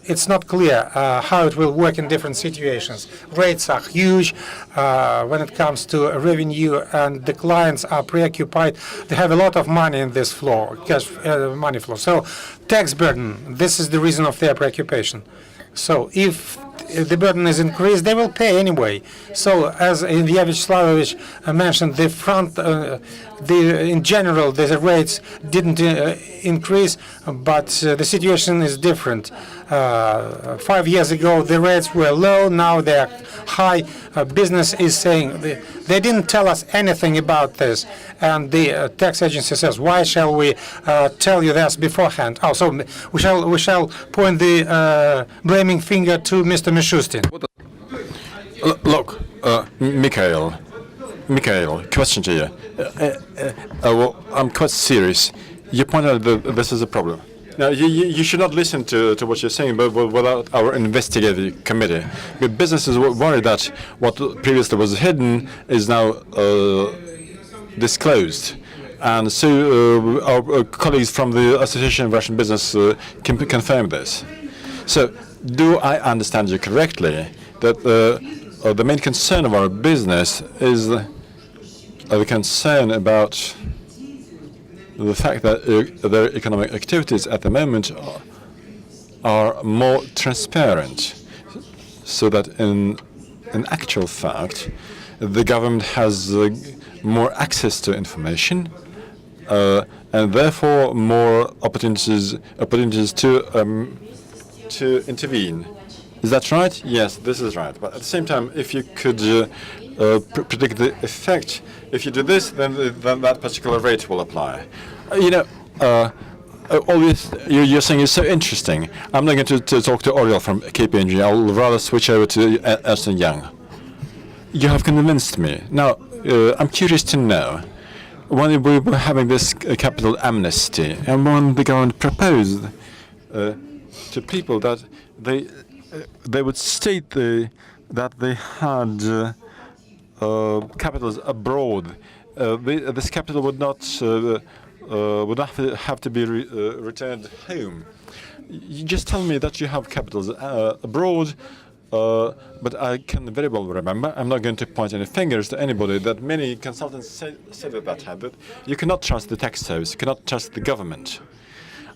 it's not clear how it will work in different situations. Rates are huge when it comes to revenue, and the clients are preoccupied. They have a lot of money in this flow, cash money flow. So, tax burden. This is the reason of their preoccupation. So, if the burden is increased, they will pay anyway. So, as Vyacheslav mentioned, in general, the rates didn't increase, but the situation is different. 5 years ago, the rates were low. Now they're high. Business is saying they didn't tell us anything about this, and the tax agency says, "Why shall we tell you this beforehand?" Oh, so we shall point the blaming finger to Mr. Mishustin. Look, Mikhail, question to you. Well, I'm quite serious. You point out that this is a problem. Now, you should not listen to what you're saying, but without our investigative committee. But business is worried that what previously was hidden is now disclosed. And so our colleagues from the Association of Russian Business can confirm this. So, do I understand you correctly that the main concern of our business is the concern about the fact that their economic activities at the moment are more transparent, so that in actual fact the government has more access to information and therefore more opportunities to intervene. Is that right? Yes, this is right. But at the same time, if you could predict the effect, if you do this, then that particular rate will apply. all you're saying is so interesting. I'm not going to talk to Oriel from KPMG. I'll rather switch over to Ernst & Young. You have convinced me. Now, I'm curious to know, when we were having this capital amnesty, and when the government proposed to people that they would state that they had capitals abroad, this capital would not have to be returned home. You just tell me that you have capitals abroad, but I can very well remember, I'm not going to point any fingers to anybody, that many consultants said at that time that you cannot trust the tax service, you cannot trust the government.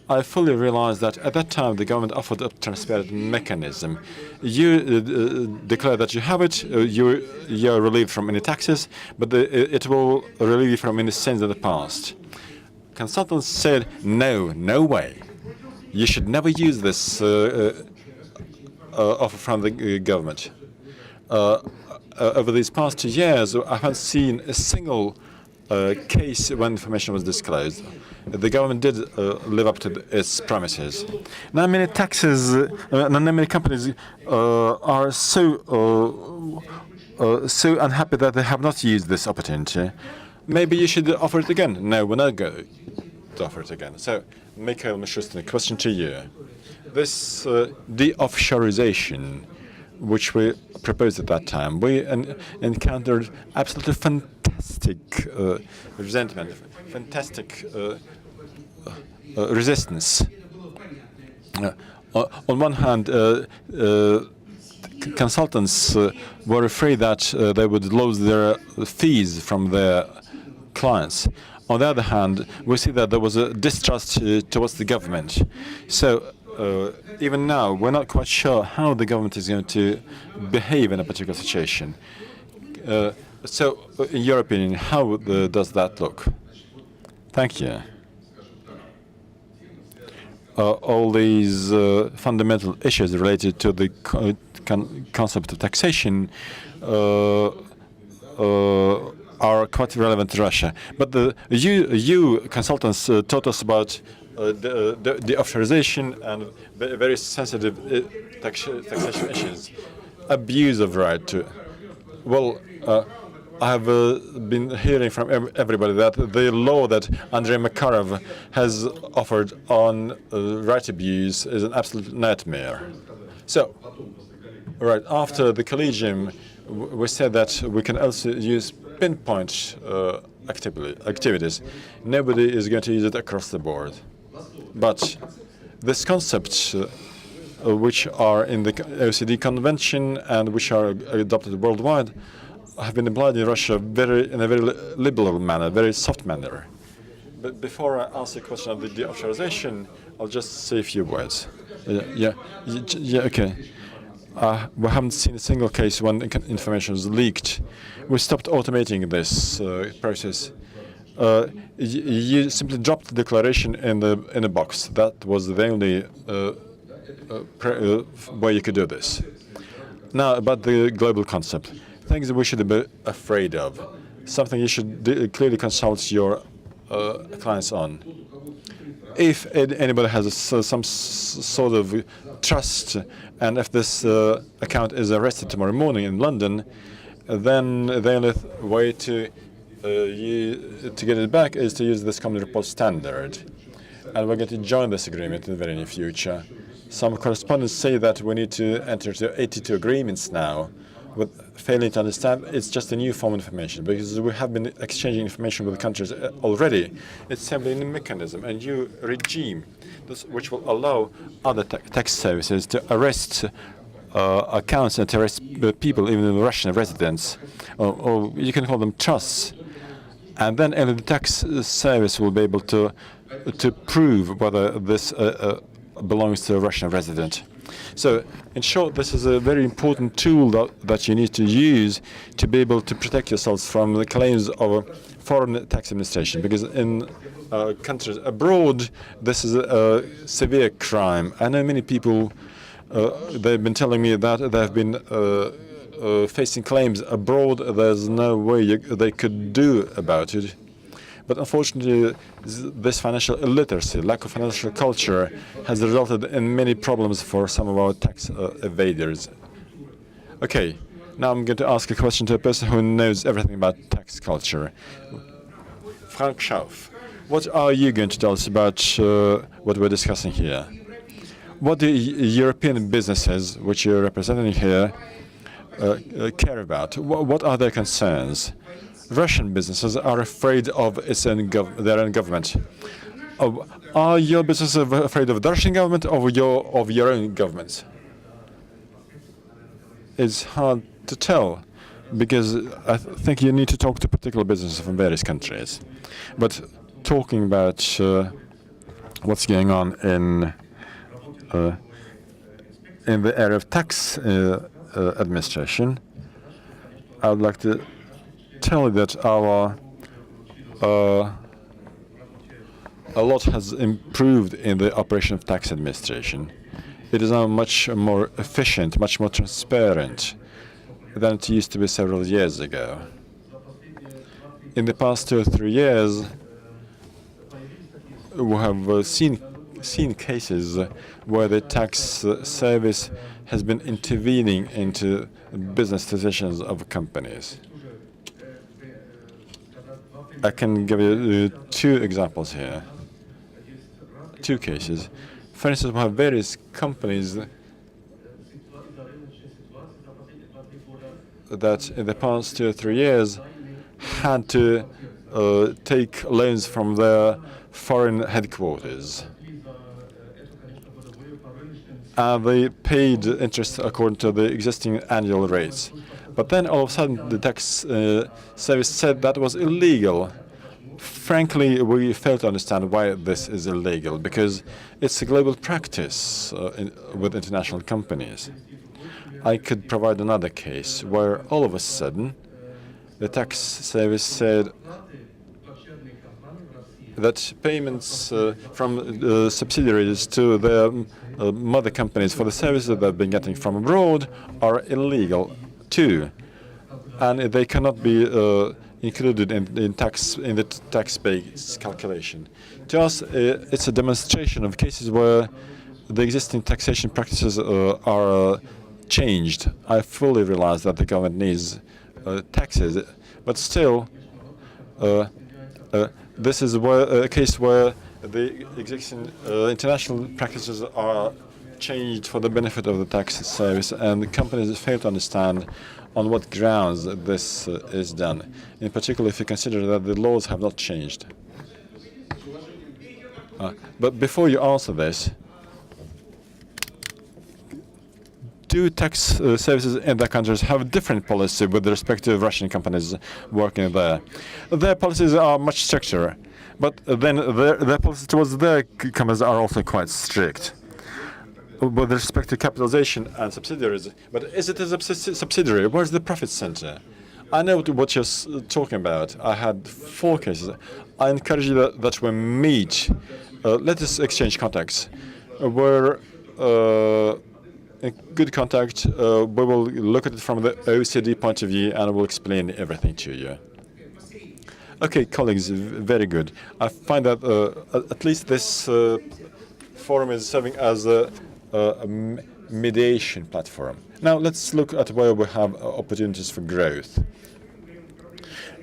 I fully realize that at that time the government offered a transparent mechanism. You declare that you have it, you're relieved from any taxes, but it will relieve you from any sins in the past. Consultants said, no way. You should never use this offer from the government. Over these past 2 years, I haven't seen a single case when information was disclosed. The government did live up to its promises. Now, many many companies are so unhappy that they have not used this opportunity. Maybe you should offer it again. No, we're not going to offer it again. So, Mikhail Mishustin, a question to you. This de-offshorization, which we proposed at that time, we encountered absolutely fantastic resentment, fantastic resistance. On one hand, consultants were afraid that they would lose their fees from their clients. On the other hand, we see that there was a distrust towards the government. So even now, we're not quite sure how the government is going to behave in a particular situation. So, in your opinion, how does that look? Thank you. All these fundamental issues related to the concept of taxation are quite relevant to Russia. But you consultants taught us about the authorization and very sensitive taxation issues, abuse of right to. Well, I have been hearing from everybody that the law that Andrei Makarov has offered on right abuse is an absolute nightmare. So, right after the collegium, we said that we can also use pinpoint activities. Nobody is going to use it across the board. But these concepts, which are in the OECD Convention and which are adopted worldwide, have been applied in Russia in a very liberal manner, very soft manner. But before I answer the question of the de-offshorization, I'll just say a few words. Yeah, okay. We haven't seen a single case when information was leaked. We stopped automating this process. You simply dropped the declaration in a box. That was the only way you could do this. Now, about the global concept. Things that we should be afraid of. Something you should clearly consult your clients on. If anybody has some sort of trust, and if this account is arrested tomorrow morning in London, then the only way to get it back is to use this common report standard. And we're going to join this agreement in the very near future. Some correspondents say that we need to enter into 82 agreements now, with failing to understand it's just a new form of information, because we have been exchanging information with countries already. It's simply a mechanism, a new regime, which will allow other tax services to arrest accounts and to arrest people, even Russian residents, or you can call them trusts. And then only the tax service will be able to prove whether this belongs to a Russian resident. So, in short, this is a very important tool that you need to use to be able to protect yourselves from the claims of a foreign tax administration, because in countries abroad, this is a severe crime. I know many people, they've been telling me that they've been facing claims abroad. There's no way they could do about it. But unfortunately, this financial illiteracy, lack of financial culture, has resulted in many problems for some of our tax evaders. Okay, now I'm going to ask a question to a person who knows everything about tax culture. Frank Schauf, what are you going to tell us about what we're discussing here? What do European businesses, which you're representing here, care about? What are their concerns? Russian businesses are afraid of their own government. Are your businesses afraid of the Russian government or of your own government? It's hard to tell, because I think you need to talk to particular businesses from various countries. But talking about what's going on in the area of tax administration, I would like to tell you that a lot has improved in the operation of tax administration. It is now much more efficient, much more transparent than it used to be several years ago. In the past 2 or 3 years, we have seen cases where the tax service has been intervening into business decisions of companies. I can give you 2 examples here, 2 cases. For instance, we have various companies that in the past 2 or 3 years had to take loans from their foreign headquarters. And they paid interest according to the existing annual rates. But then all of a sudden the tax service said that was illegal. Frankly, we fail to understand why this is illegal, because it's a global practice with international companies. I could provide another case where all of a sudden the tax service said that payments from subsidiaries to their mother companies for the services that they've been getting from abroad are illegal too, and they cannot be included in the tax base calculation. To us, it's a demonstration of cases where the existing taxation practices are changed. I fully realize that the government needs taxes, but still, this is a case where the existing international practices are changed for the benefit of the tax service, and the companies fail to understand on what grounds this is done, in particular if you consider that the laws have not changed. But before you answer this, do tax services in their countries have a different policy with respect to Russian companies working there? Their policies are much stricter, but then their policies towards their companies are also quite strict with respect to capitalization and subsidiaries. But is it a subsidiary? Where's the profit center? I know what you're talking about. I had 4 cases. I encourage you that we meet. Let us exchange contacts. We're in good contact. We will look at it from the OECD point of view, and we'll explain everything to you. Okay, colleagues, very good. I find that at least this forum is serving as a mediation platform. Now let's look at where we have opportunities for growth.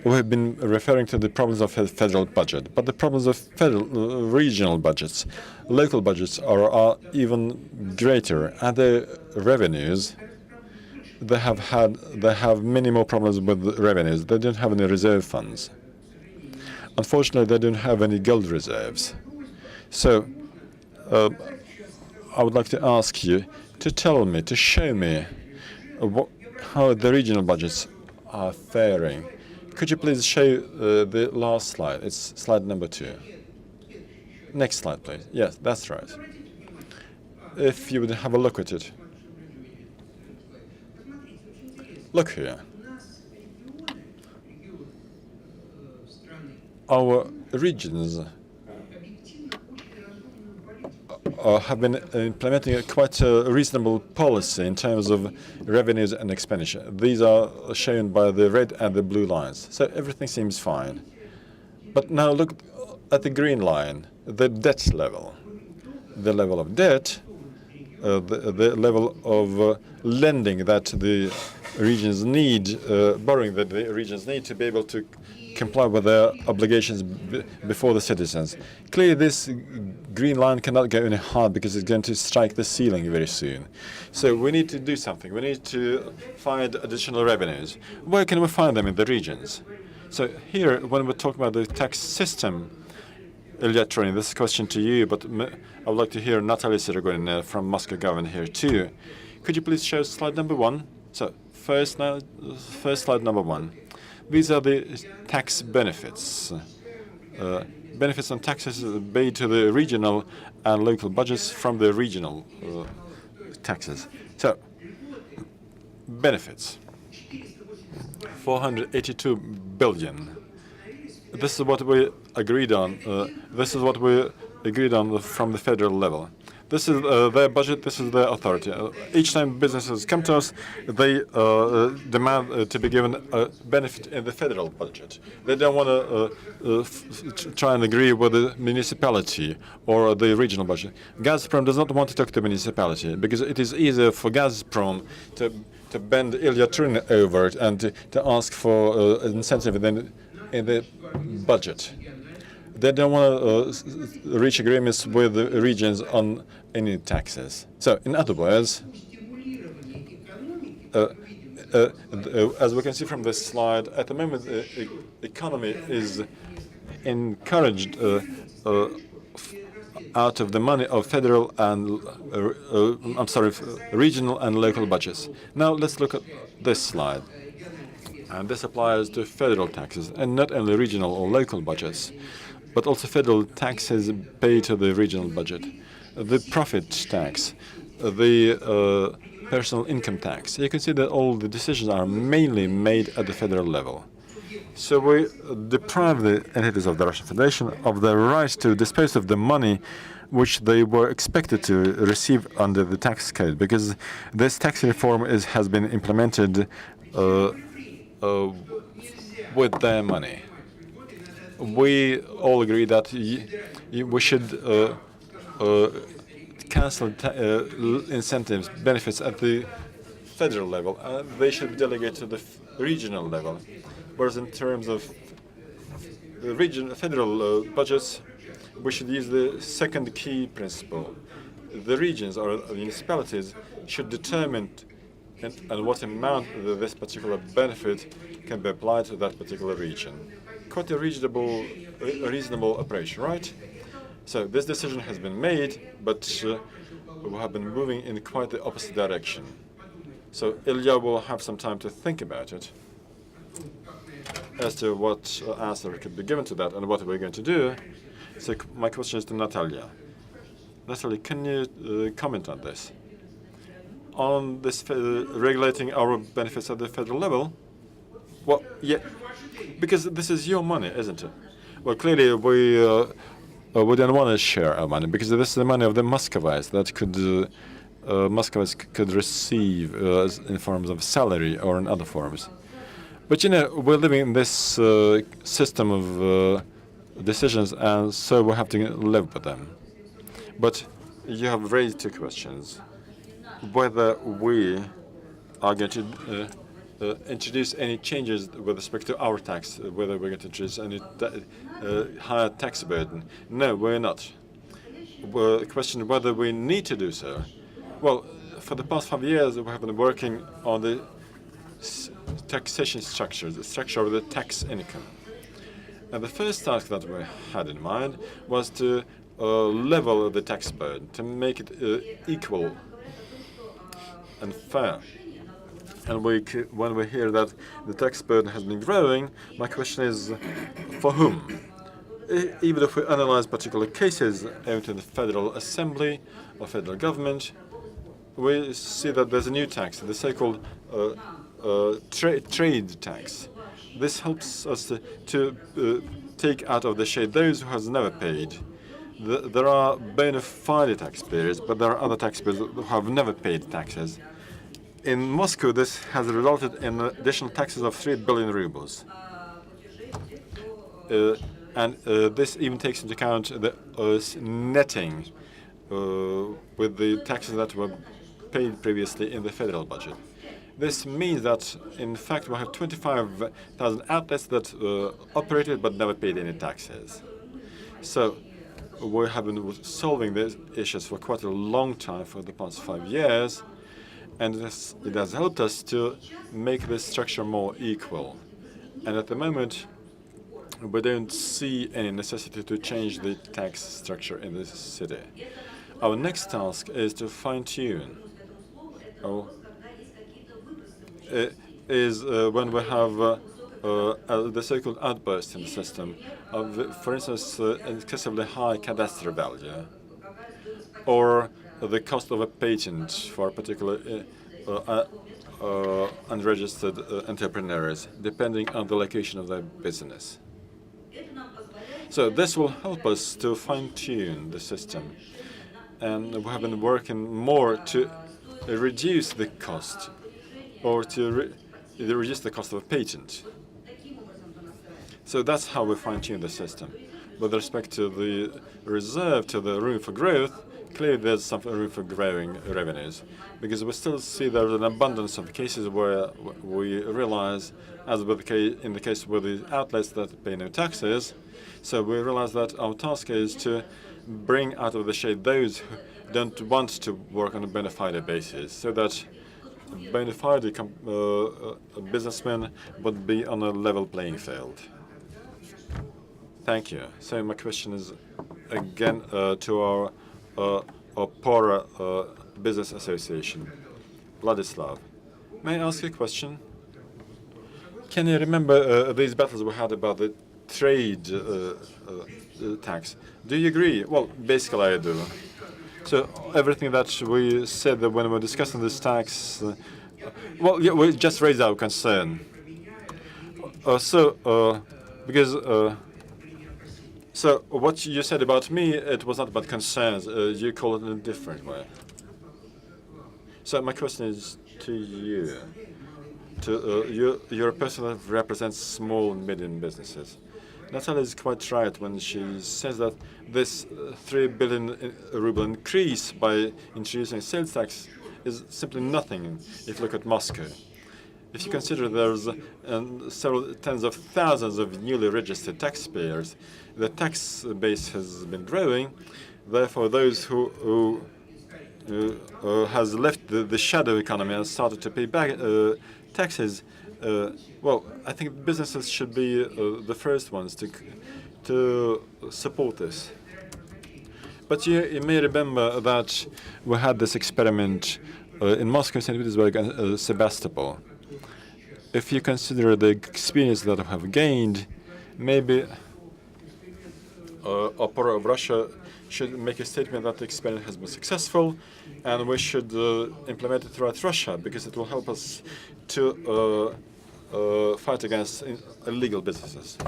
We have been referring to the problems of the federal budget, but the problems of regional budgets, local budgets are even greater, and the revenues, they have many more problems with the revenues. They don't have any reserve funds. Unfortunately, they don't have any gold reserves. So I would like to ask you to tell me, to show me how the regional budgets are faring. Could you please show the last slide? It's slide number 2. Next slide, please. Yes, that's right. If you would have a look at it. Look here. Our regions have been implementing quite a reasonable policy in terms of revenues and expenditure. These are shown by the red and the blue lines. So everything seems fine. But now look at the green line, the debt level. The level of debt, the level of lending that the regions need, borrowing that the regions need to be able to comply with their obligations before the citizens. Clearly, this green line cannot go any higher because it's going to strike the ceiling very soon. So we need to do something. We need to find additional revenues. Where can we find them in the regions? So here, when we talk about the tax system, Ilya Tronin, this is a question to you, but I would like to hear Natalia Serogorina from Moscow government here too. Could you please show slide number 1? So first slide number 1. These are the tax benefits. Benefits on taxes paid to the regional and local budgets from the regional taxes. So benefits, 482 billion. This is what we agreed on. This is what we agreed on from the federal level. This is their budget. This is their authority. Each time businesses come to us, they demand to be given a benefit in the federal budget. They don't want to try and agree with the municipality or the regional budget. Gazprom does not want to talk to municipality because it is easier for Gazprom to bend Ilya Tronin over it and to ask for an incentive in the budget. They don't want to reach agreements with the regions on any taxes. So, in other words, as we can see from this slide, at the moment the economy is encouraged out of the money of federal and regional and local budgets. Now let's look at this slide. And this applies to federal taxes, and not only regional or local budgets, but also federal taxes paid to the regional budget. The profit tax, the personal income tax. You can see that all the decisions are mainly made at the federal level. So we deprive the entities of the Russian Federation of the right to dispose of the money which they were expected to receive under the tax code, because this tax reform has been implemented with their money. We all agree that we should cancel incentives, benefits at the federal level, and they should be delegated to the regional level. Whereas in terms of federal budgets, we should use the second key principle. The regions or the municipalities should determine and what amount this particular benefit can be applied to that particular region. Quite a reasonable approach, right? So this decision has been made, but we have been moving in quite the opposite direction. So Ilya will have some time to think about it as to what answer could be given to that and what we're going to do. So my question is to Natalia. Natalia, can you comment on this? On this regulating our benefits at the federal level? Well, yeah, because this is your money, isn't it? Well, clearly we don't want to share our money because this is the money of the Muscovites that Muscovites could receive in forms of salary or in other forms. But you know, we're living in this system of decisions, and so we have to live with them. But you have raised two questions: whether we are going to introduce any changes with respect to our tax, whether we're going to introduce any higher tax burden. No, we're not. The question whether we need to do so. Well, for the past 5 years, we have been working on the taxation structure, the structure of the tax income. And the first task that we had in mind was to level the tax burden, to make it equal and fair. And when we hear that the tax burden has been growing, my question is, for whom? Even if we analyze particular cases aimed at the Federal Assembly or federal government, we see that there's a new tax, the so-called trade tax. This helps us to take out of the shade those who have never paid. There are bona fide taxpayers, but there are other taxpayers who have never paid taxes. In Moscow, this has resulted in additional taxes of 3 billion rubles. And this even takes into account the netting with the taxes that were paid previously in the federal budget. This means that, in fact, we have 25,000 outlets that operated but never paid any taxes. So we have been solving these issues for quite a long time, for the past 5 years, and it has helped us to make this structure more equal. And at the moment, we don't see any necessity to change the tax structure in this city. Our next task is to fine-tune. When we have the so-called outburst in the system of, for instance, excessively high cadastral value, or the cost of a patent for particular unregistered entrepreneurs, depending on the location of their business. So this will help us to fine-tune the system, and we have been working more to reduce the cost, or to reduce the cost of a patent. So that's how we fine-tune the system. With respect to the reserve, to the room for growth, clearly there's some room for growing revenues, because we still see there's an abundance of cases where we realize, as in the case with the outlets that pay no taxes, so we realize that our task is to bring out of the shade those who don't want to work on a bona fide basis, so that bona fide businessmen would be on a level playing field. Thank you. So my question is again to our Opora Business Association. Vladislav, may I ask you a question? Can you remember these battles we had about the trade tax? Do you agree? Well, basically I do. So everything that we said that when we were discussing this tax, well, yeah, we just raised our concern. So what you said about me, it was not about concerns. You call it in a different way. So my question is to you. You're a person that represents small and medium businesses. Natalia is quite right when she says that this 3 billion ruble increase by introducing sales tax is simply nothing if you look at Moscow. If you consider there's several tens of thousands of newly registered taxpayers, the tax base has been growing. Therefore, those who has left the shadow economy and started to pay back taxes, well, I think businesses should be the first ones to support this. But you may remember that we had this experiment in Moscow, St. Petersburg, and Sebastopol. If you consider the experience that we have gained, maybe Opera of Russia should make a statement that the experiment has been successful, and we should implement it throughout Russia, because it will help us to fight against illegal businesses.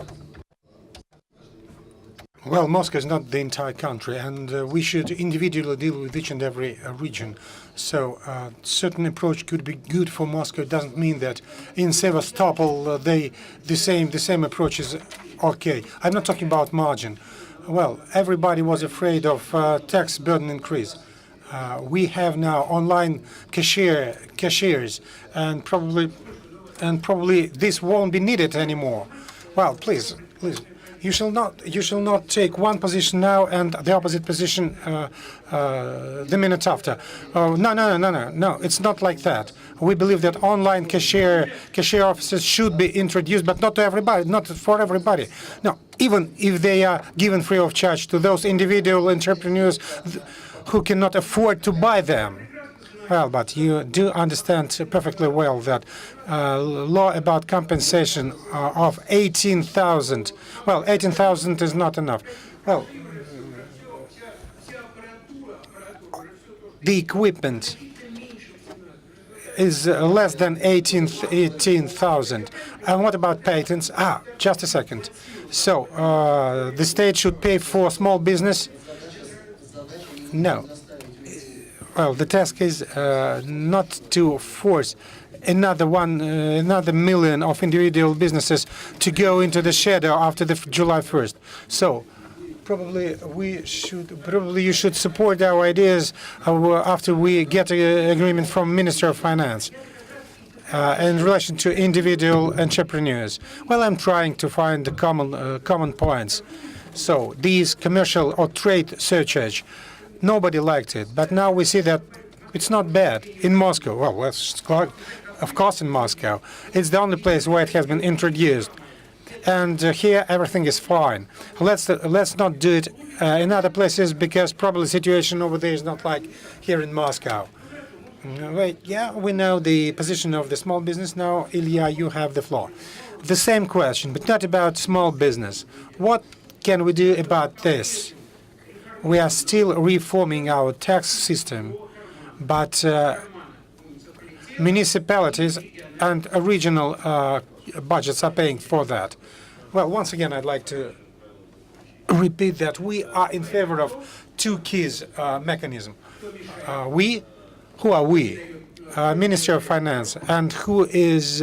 Well, Moscow is not the entire country, and we should individually deal with each and every region. So certain approach could be good for Moscow. It doesn't mean that in Sevastopol the same approach is okay. I'm not talking about margin. Well, everybody was afraid of tax burden increase. We have now online cashiers, and probably this won't be needed anymore. Well, please. You shall not take one position now and the opposite position the minute after. Oh, no. It's not like that. We believe that online cashier offices should be introduced, but not to everybody, not for everybody. No, even if they are given free of charge to those individual entrepreneurs who cannot afford to buy them. Well, but you do understand perfectly well that law about compensation of 18,000. Well, 18,000 is not enough. Well, the equipment is less than 18,000. And what about patents? Just a second. So the state should pay for small business? No. Well, the task is not to force another million of individual businesses to go into the shadow after the July 1st. So probably you should support our ideas after we get an agreement from Minister of Finance in relation to individual entrepreneurs. Well, I'm trying to find the common points. So these commercial or trade surcharge, nobody liked it, but now we see that it's not bad in Moscow. Well, of course in Moscow. It's the only place where it has been introduced. And here everything is fine. Let's not do it in other places because probably the situation over there is not like here in Moscow. Wait, yeah, we know the position of the small business. Now, Ilya, you have the floor. The same question, but not about small business. What can we do about this? We are still reforming our tax system, but municipalities and regional budgets are paying for that. Well, once again, I'd like to repeat that we are in favor of two keys mechanism. Who are we? Ministry of Finance, and who is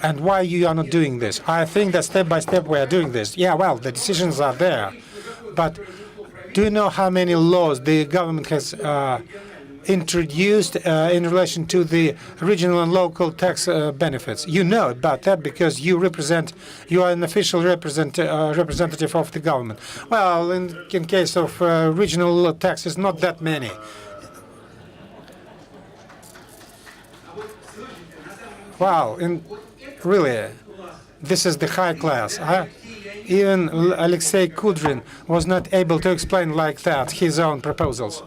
and why you are not doing this? I think that step by step we are doing this. Yeah, well, the decisions are there, but do you know how many laws the government has introduced in relation to the regional and local tax benefits? You know about that because you are an official representative of the government. Well, in case of regional taxes, not that many. Wow, really, this is the high class. Even Alexei Kudrin was not able to explain like that his own proposals.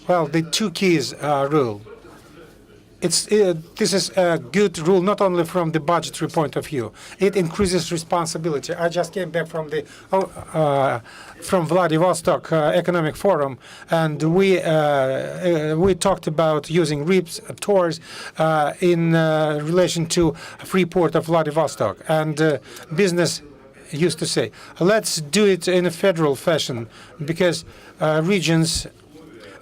Well, the two keys rule. This is a good rule not only from the budgetary point of view. It increases responsibility. I just came back from the from Vladivostok Economic Forum, and we talked about using RIPs, TORs in relation to free port of Vladivostok. And business used to say, let's do it in a federal fashion because regions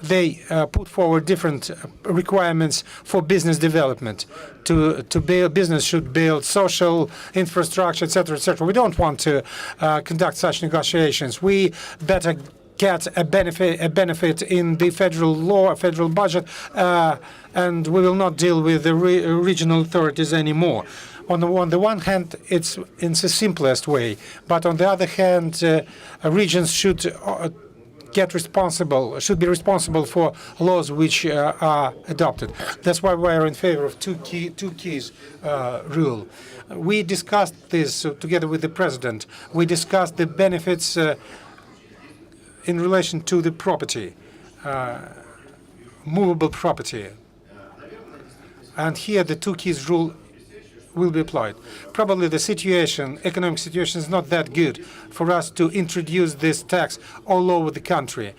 they put forward different requirements for business development. To build business should build social infrastructure, etc., etc. We don't want to conduct such negotiations. We better get a benefit in the federal law, federal budget, and we will not deal with the regional authorities anymore. On the one hand, it's in the simplest way, but on the other hand, regions should be responsible for laws which are adopted. That's why we are in favor of two keys rule. We discussed this together with the president. We discussed the benefits in relation to the property, movable property. And here the two keys rule will be applied. Probably the economic situation is not that good for us to introduce this tax all over the country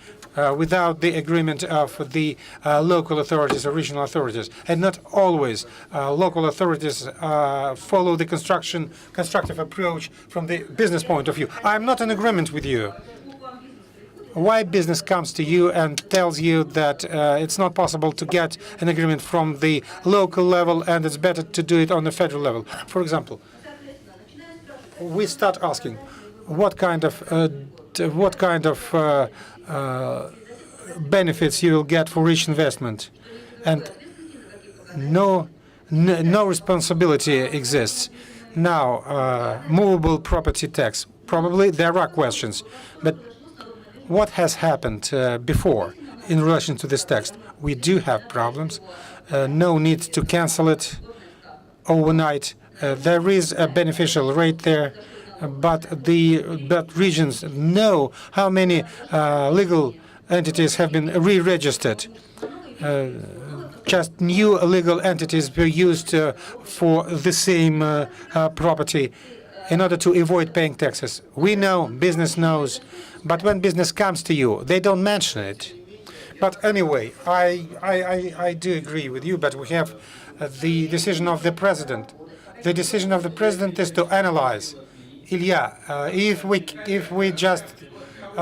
without the agreement of the local authorities or regional authorities. And not always local authorities follow the constructive approach from the business point of view. I'm not in agreement with you. Why business comes to you and tells you that it's not possible to get an agreement from the local level and it's better to do it on the federal level? For example, we start asking what kind of benefits you will get for each investment, and no responsibility exists. Now, movable property tax. Probably there are questions, but what has happened before in relation to this text? We do have problems. No need to cancel it overnight. There is a beneficial rate there, but regions know how many legal entities have been re-registered. Just new legal entities were used for the same property in order to avoid paying taxes. We know, business knows, but when business comes to you, they don't mention it. But anyway, I do agree with you, but we have the decision of the president. The decision of the president is to analyze. Ilya, if we just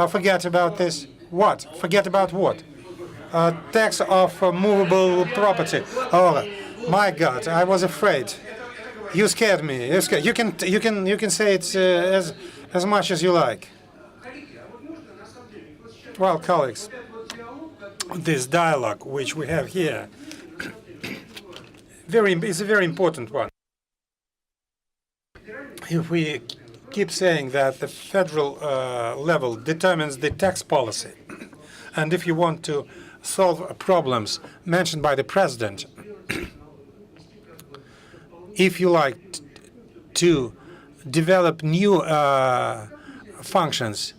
forget about this, what? Forget about what? tax of movable property. Oh my God! I was afraid. You scared me. You scared. You can say it as much as you like. Well, colleagues, this dialogue which we have here is a very important one. If we keep saying that the federal level determines the tax policy, and if you want to solve problems mentioned by the president, if you like to develop new functions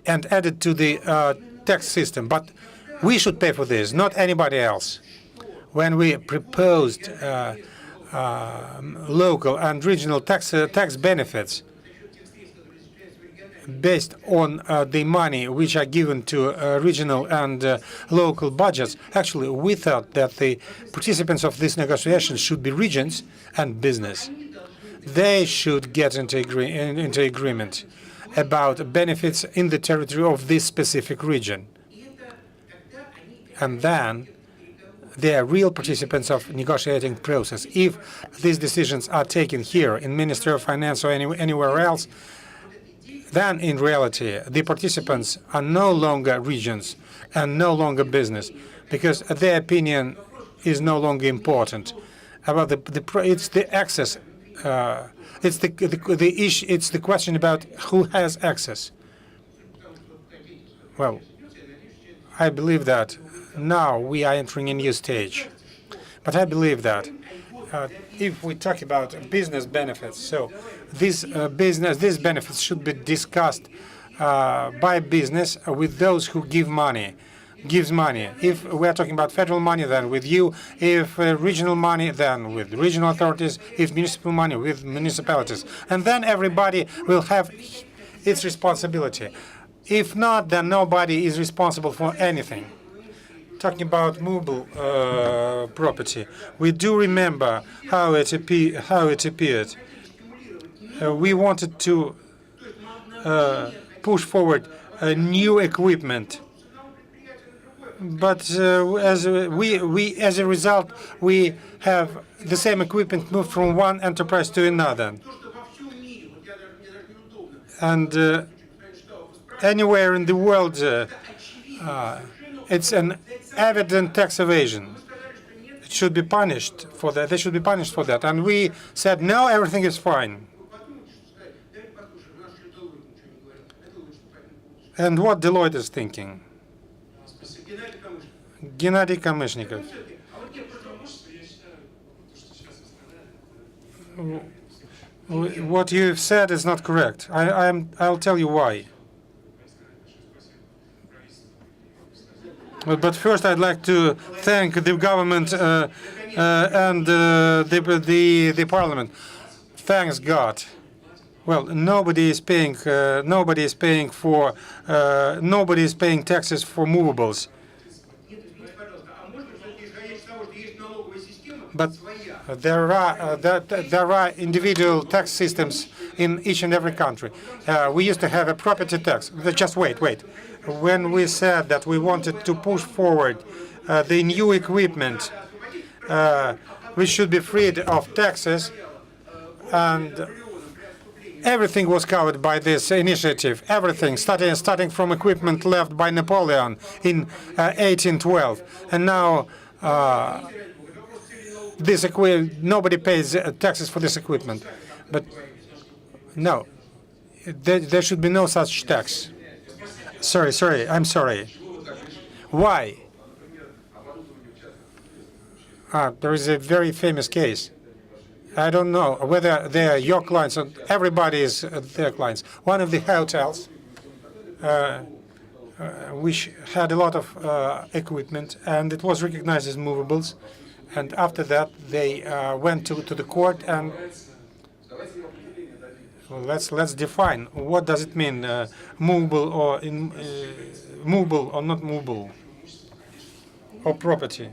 and add it to the tax system, but we should pay for this, not anybody else. When we proposed local and regional tax benefits based on the money which are given to regional and local budgets, actually we thought that the participants of this negotiation should be regions and business. They should get into agreement about benefits in the territory of this specific region. And then they are real participants of negotiating process. If these decisions are taken here in Ministry of Finance or anywhere else, then in reality the participants are no longer regions and no longer business, because their opinion is no longer important. About it's the access. It's the issue. It's the question about who has access. Well, I believe that now we are entering a new stage. But I believe that if we talk about business benefits, so these benefits should be discussed by business with those who gives money. If we are talking about federal money, then with you. If regional money, then with regional authorities. If municipal money, with municipalities. And then everybody will have its responsibility. If not, then nobody is responsible for anything. Talking about movable property, we do remember how it appeared. We wanted to push forward new equipment, but as a result, we have the same equipment moved from one enterprise to another. And anywhere in the world, it's an evident tax evasion. It should be punished for that. They should be punished for that. And we said, no, everything is fine. And what Deloitte is thinking? Gennady Kamyshnikov. What you've said is not correct. I'll tell you why. But first, I'd like to thank the government and the parliament. Thanks God. Well, nobody is paying taxes for movables. But there are individual tax systems in each and every country. We used to have a property tax. Just wait. When we said that we wanted to push forward the new equipment, we should be freed of taxes, and everything was covered by this initiative. Everything, starting from equipment left by Napoleon in 1812, and now nobody pays taxes for this equipment. But no, there should be no such tax. Sorry, I'm sorry. Why? There is a very famous case. I don't know whether they are your clients or everybody is their clients. One of the hotels, which had a lot of equipment, and it was recognized as movables. And after that, they went to the court, and well, let's define what does it mean, movable or movable or not movable, or property.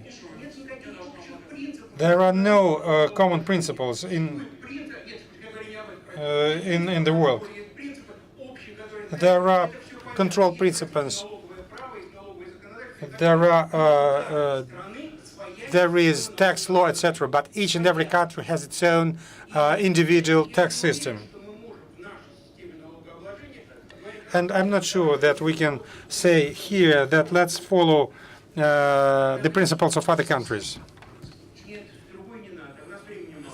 There are no common principles in the world. There are control principles there is tax law, etc., but each and every country has its own individual tax system. And I'm not sure that we can say here that let's follow the principles of other countries.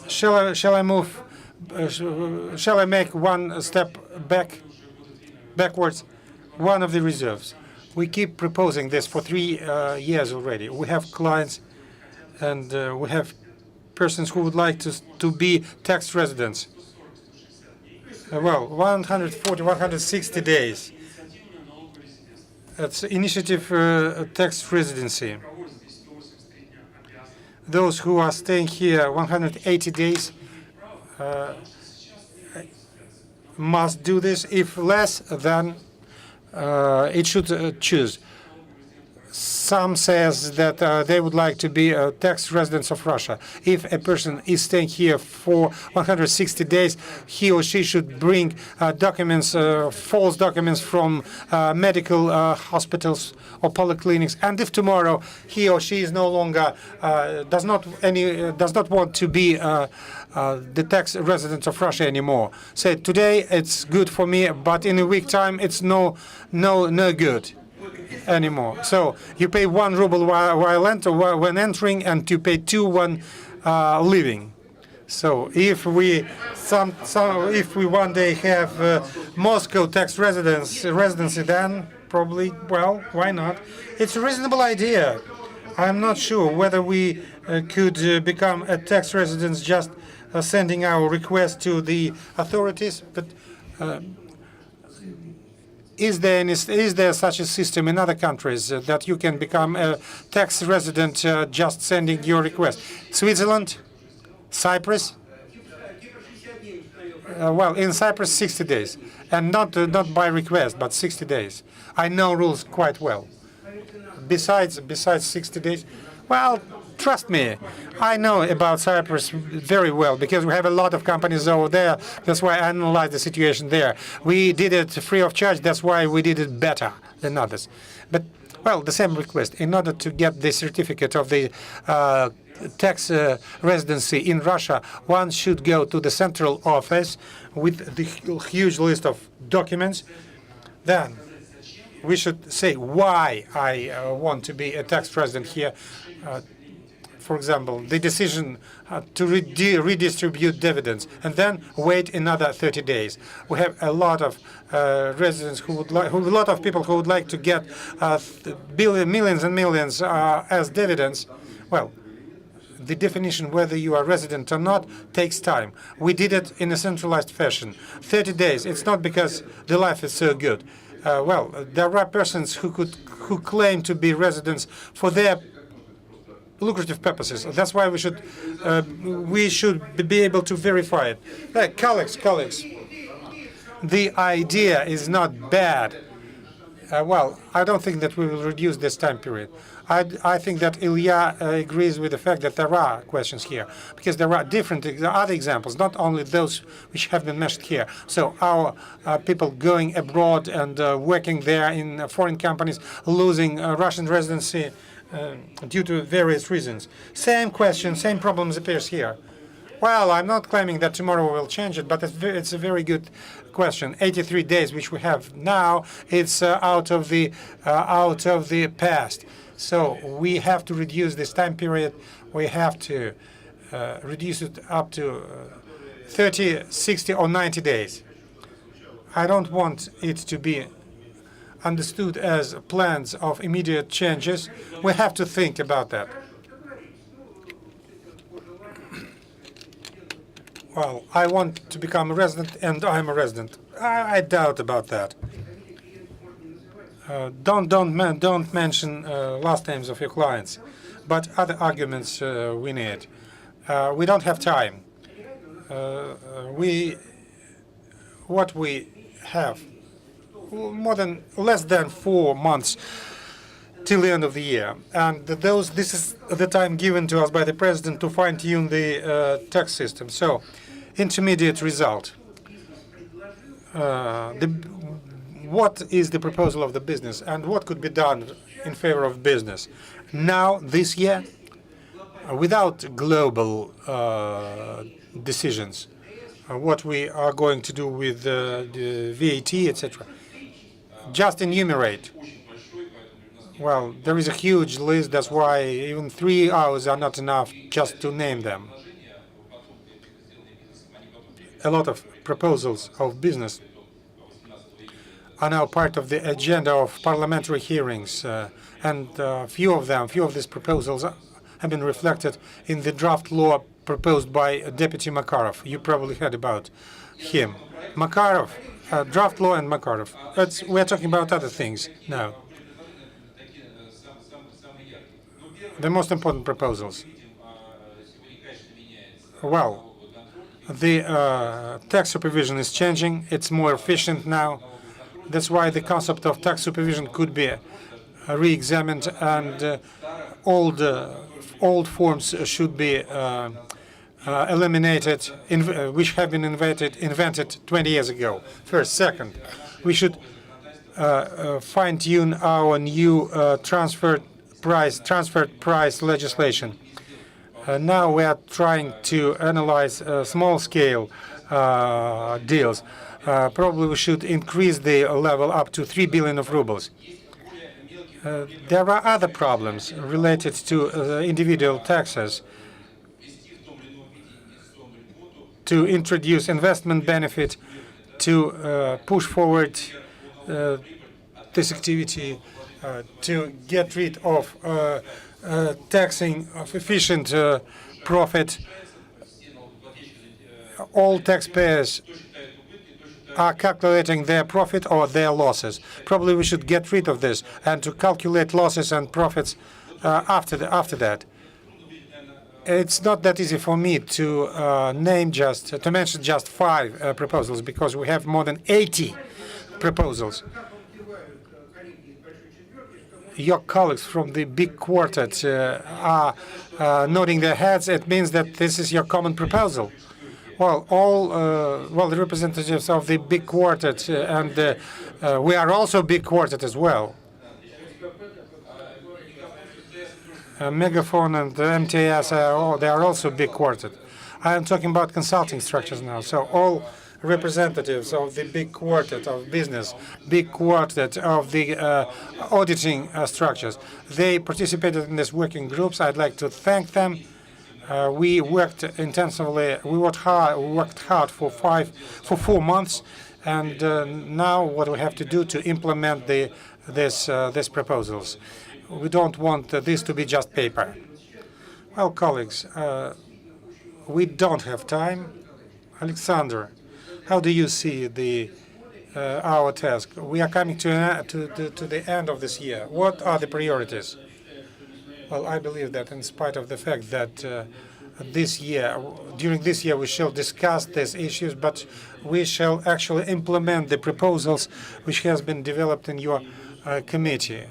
Shall I move? Shall I make one step backwards? One of the reserves. We keep proposing this for 3 years already. We have clients, and we have persons who would like to be tax residents. Well, 140, 160 days. That's initiative tax residency. Those who are staying here 180 days must do this. If less, then it should choose. Some says that they would like to be tax residents of Russia. If a person is staying here for 160 days, he or she should bring documents, false documents from medical hospitals or polyclinics. And if tomorrow he or she is no longer does not want to be the tax resident of Russia anymore, say today it's good for me, but in a week time it's no good anymore. So you pay 1 ruble when entering, and you pay 2 when leaving. So if we one day have Moscow tax residency, then probably, well, why not? It's a reasonable idea. I'm not sure whether we could become a tax resident just sending our request to the authorities, but is there such a system in other countries that you can become a tax resident just sending your request? Switzerland, Cyprus. Well, in Cyprus, 60 days, and not by request, but 60 days. I know rules quite well. Besides 60 days, well, trust me, I know about Cyprus very well because we have a lot of companies over there. That's why I analyze the situation there. We did it free of charge. That's why we did it better than others. But, well, the same request. In order to get the certificate of the tax residency in Russia, one should go to the central office with the huge list of documents. Then we should say why I want to be a tax resident here. For example, the decision to redistribute dividends, and then wait another 30 days. We have a lot of residents a lot of people who would like to get millions and millions as dividends. Well, the definition whether you are resident or not takes time. We did it in a centralized fashion. 30 days. It's not because the life is so good. Well, there are persons who claim to be residents for their lucrative purposes. That's why we should be able to verify it. Colleagues, the idea is not bad. Well, I don't think that we will reduce this time period. I think that Ilya agrees with the fact that there are questions here, because there are other examples, not only those which have been mentioned here. So our people going abroad and working there in foreign companies, losing Russian residency due to various reasons. Same question, same problems appears here. Well, I'm not claiming that tomorrow we'll change it, but it's a very good question. 83 days, which we have now, it's out of the past. So we have to reduce this time period. We have to reduce it up to 30, 60, or 90 days. I don't want it to be understood as plans of immediate changes. We have to think about that. Well, I want to become a resident, and I'm a resident. I doubt about that. Don't mention last names of your clients, but other arguments we need. We don't have time. What we have less than 4 months till the end of the year, and this is the time given to us by the president to fine-tune the tax system. So, intermediate result. what is the proposal of the business and what could be done in favor of business. Now, this year, without global decisions, what we are going to do with the VAT, etc. Just enumerate. Well, there is a huge list. That's why even 3 hours are not enough just to name them. A lot of proposals of business are now part of the agenda of parliamentary hearings, and few of these proposals have been reflected in the draft law proposed by Deputy Makarov. You probably heard about him. Makarov, draft law and Makarov. We're talking about other things now. The most important proposals. Well, the tax supervision is changing. It's more efficient now. That's why the concept of tax supervision could be re-examined, and old forms should be eliminated, which have been invented 20 years ago. First. Second, we should fine-tune our new transferred price legislation. Now we are trying to analyze small-scale deals. Probably we should increase the level up to 3 billion of rubles. There are other problems related to individual taxes. To introduce investment benefit, to push forward this activity, to get rid of taxing of efficient profit. All taxpayers are calculating their profit or their losses. Probably we should get rid of this and to calculate losses and profits after that. It's not that easy for me to mention just 5 proposals, because we have more than 80 proposals. Your colleagues from the big quartet are nodding their heads. It means that this is your common proposal. Well, the representatives of the big quartet, and we are also big quartet as well. Megaphone and MTS, they are also big quartet. I am talking about consulting structures now. So all representatives of the big quartet of business, big quartet of the auditing structures, they participated in these working groups. I'd like to thank them. We worked intensively. We worked hard for 4 months, and now what we have to do to implement these proposals. We don't want this to be just paper. Well, colleagues, we don't have time. Alexander, how do you see our task? We are coming to the end of this year. What are the priorities? Well, I believe that in spite of the fact that during this year we shall discuss these issues, but we shall actually implement the proposals which has been developed in your committee.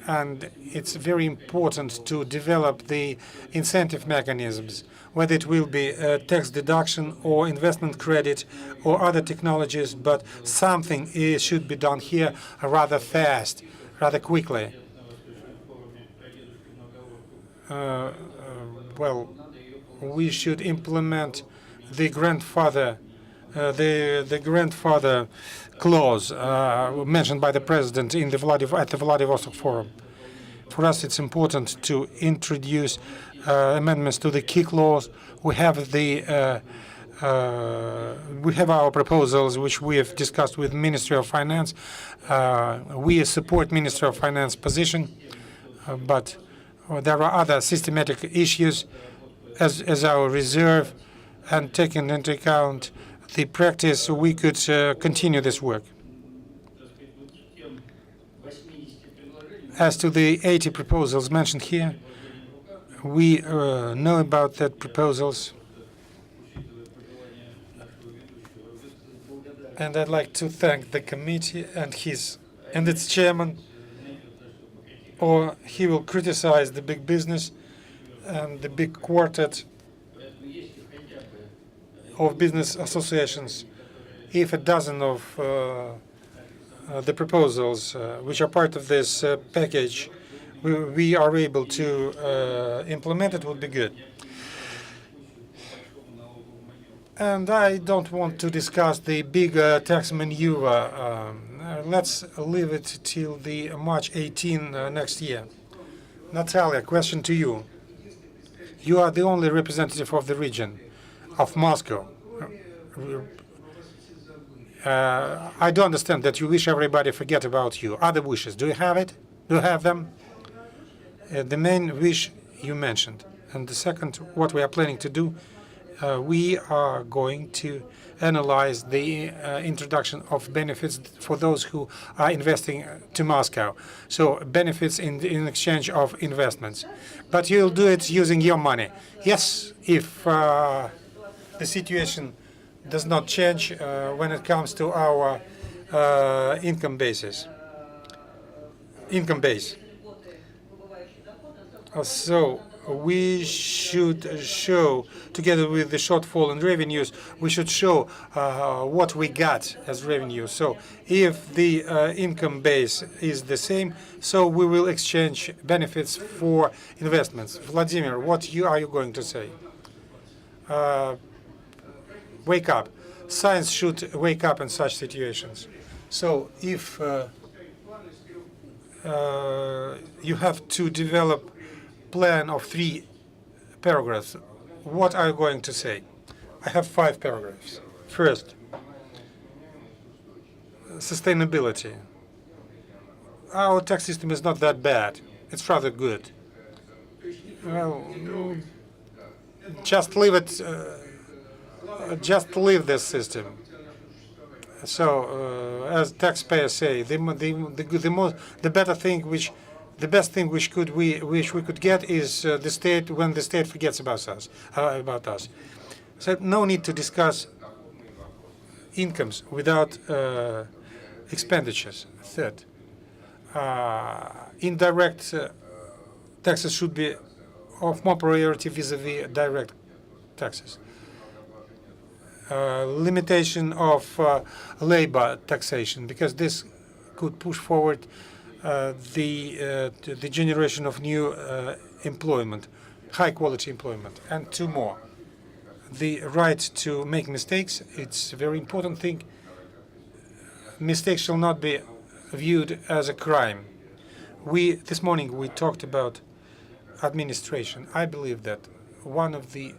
And it's very important to develop the incentive mechanisms, whether it will be tax deduction or investment credit or other technologies, but something should be done here rather fast, rather quickly. Well, we should implement the grandfather clause mentioned by the president in at the Vladivostok Forum. For us, it's important to introduce amendments to the key clause. We have our proposals, which we have discussed with Ministry of Finance. We support Ministry of Finance position, but there are other systematic issues as our reserve, and taking into account the practice, we could continue this work. As to the 80 proposals mentioned here, we know about that proposals, and I'd like to thank the committee and its chairman, or he will criticize the big business and the big quartet of business associations. If a dozen of the proposals which are part of this package we are able to implement, it would be good. And I don't want to discuss the big tax maneuver. Let's leave it till the March 18 next year. Natalia, question to you. You are the only representative of the region, of Moscow. I do understand that you wish everybody forget about you. Other wishes, do you have it? Do you have them? The main wish you mentioned. And the second, what we are planning to do, we are going to analyze the introduction of benefits for those who are investing to Moscow. So benefits in exchange of investments. But you'll do it using your money. Yes, if the situation does not change when it comes to our income base. So we should show, together with the shortfall in revenues, we should show what we got as revenue. So if the income base is the same, so we will exchange benefits for investments. Vladimir, what are you going to say? Wake up. Science should wake up in such situations. So if you have to develop plan of 3 paragraphs, what are you going to say? I have 5 paragraphs. First, sustainability. Our tax system is not that bad. It's rather good. Well, just leave it. Just leave this system. So, as taxpayers say, the best thing which we could get is the state when the state forgets about us. So no need to discuss incomes without expenditures. Third, indirect taxes should be of more priority vis-a-vis direct taxes. Limitation of labor taxation, because this could push forward the generation of new employment, high-quality employment. And 2 more. The right to make mistakes, it's a very important thing. Mistakes shall not be viewed as a crime. This morning we talked about administration. I believe that one of the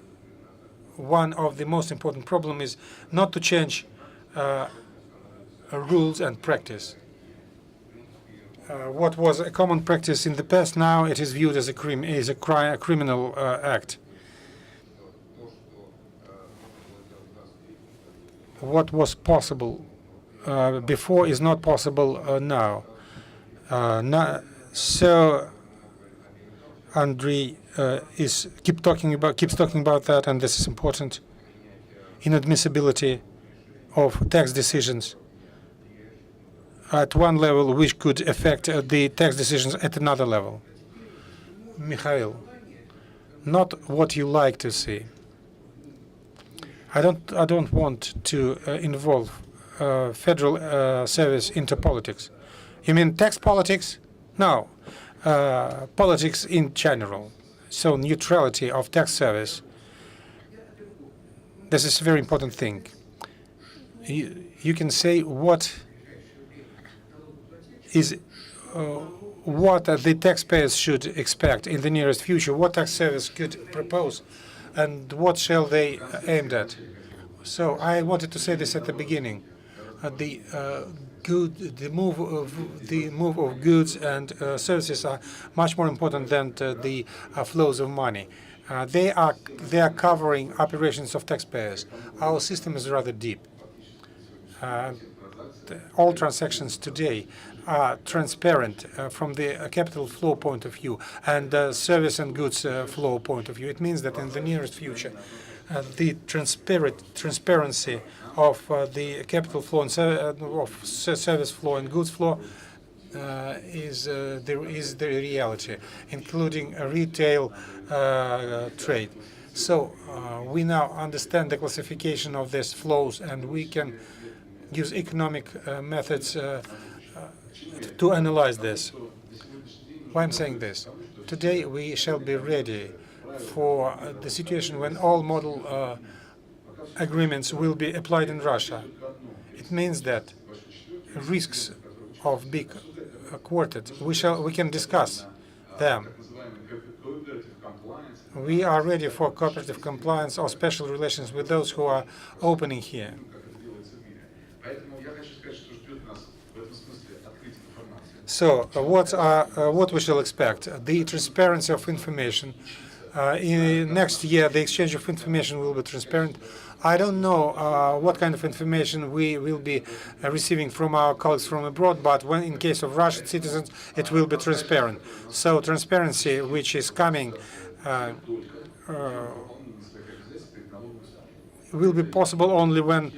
most important problem is not to change rules and practice. What was a common practice in the past, now it is viewed as a criminal act. What was possible before is not possible now. So Andrei keeps talking about that, and this is important. Inadmissibility of tax decisions at one level, which could affect the tax decisions at another level. Mikhail, not what you like to see. I don't want to involve federal service into politics. You mean tax politics? No, politics in general. So neutrality of tax service. This is a very important thing. You can say what the taxpayers should expect in the nearest future, what tax service could propose, and what shall they aim at. So I wanted to say this at the beginning. The move of goods and services are much more important than the flows of money. They are covering operations of taxpayers. Our system is rather deep. All transactions today are transparent from the capital flow point of view and service and goods flow point of view. It means that in the nearest future, the transparency of the capital flow and of service flow and goods flow is the reality, including retail trade. So we now understand the classification of these flows, and we can use economic methods to analyze this. Why I'm saying this? Today we shall be ready for the situation when all model agreements will be applied in Russia. It means that risks of big quartets, we can discuss them. We are ready for cooperative compliance or special relations with those who are opening here. So, what we shall expect? The transparency of information. In next year, the exchange of information will be transparent. I don't know what kind of information we will be receiving from our colleagues from abroad, but when in case of Russian citizens, it will be transparent. So transparency, which is coming, will be possible only when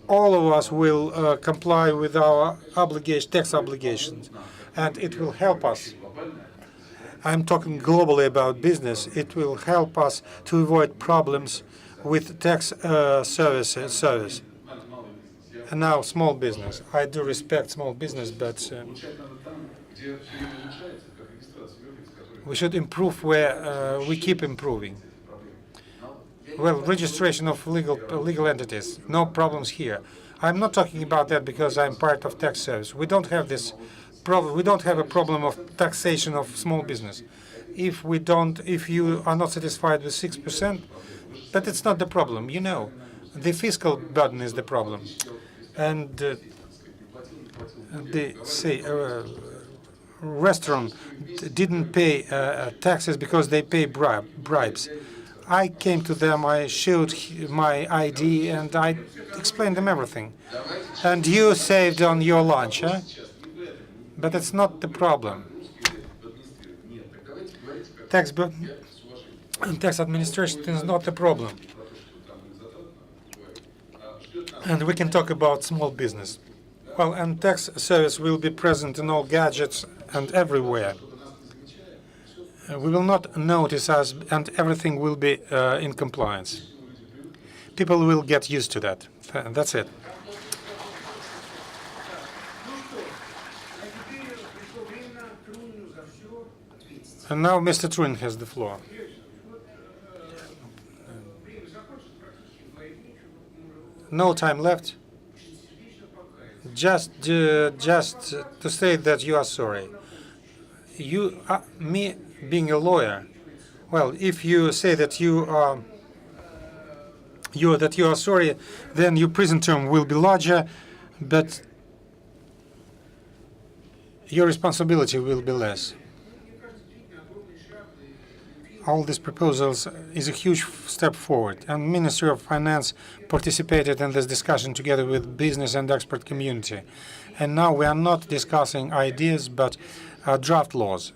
all of us will comply with our tax obligations, and it will help us. I'm talking globally about business. It will help us to avoid problems with tax service. And now, small business. I do respect small business, but we should improve where we keep improving. Well, registration of legal entities, no problems here. I'm not talking about that because I'm part of tax service. We don't have this problem. We don't have a problem of taxation of small business. If you are not satisfied with 6%, but it's not the problem. You know, the fiscal burden is the problem, and restaurant didn't pay taxes because they pay bribes. I came to them, I showed my ID, and I explained them everything. And you saved on your lunch, huh? But it's not the problem. Tax administration is not the problem. And we can talk about small business. Well, and tax service will be present in all gadgets and everywhere. We will not notice us, and everything will be in compliance. People will get used to that. That's it. And now Mr. Truin has the floor. No time left. Just to say that you are sorry. Me being a lawyer, well, if you say that you are sorry, then your prison term will be larger, but your responsibility will be less. All these proposals is a huge step forward, and Ministry of Finance participated in this discussion together with business and expert community. And now we are not discussing ideas, but draft laws.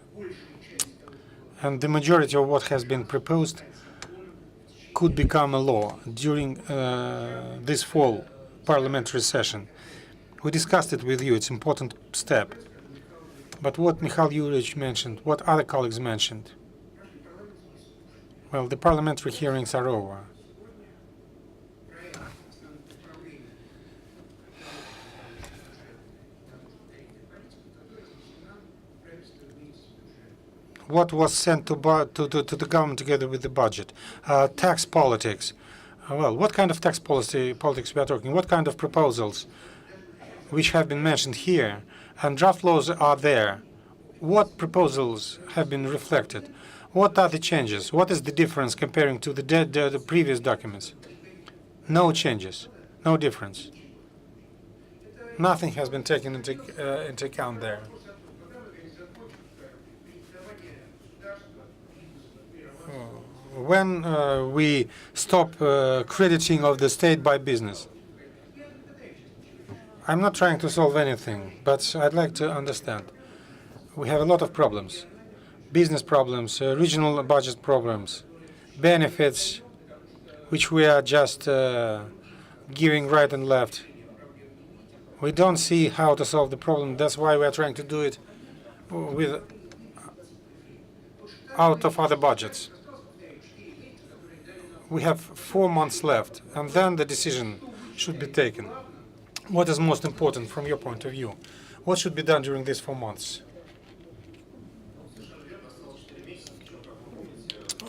And the majority of what has been proposed could become a law during this fall parliamentary session. We discussed it with you. It's an important step. But what Mikhail Yurevich mentioned, what other colleagues mentioned, well, the parliamentary hearings are over. What was sent to the government together with the budget? Tax politics. Well, what kind of tax politics we are talking? What kind of proposals, which have been mentioned here? And draft laws are there. What proposals have been reflected? What are the changes? What is the difference comparing to the previous documents? No changes, no difference. Nothing has been taken into account there. When we stop crediting of the state by business? I'm not trying to solve anything, but I'd like to understand. We have a lot of problems. Business problems, regional budget problems, benefits, which we are just giving right and left. We don't see how to solve the problem. That's why we are trying to do it out of other budgets. We have 4 months left, and then the decision should be taken. What is most important from your point of view? What should be done during these 4 months?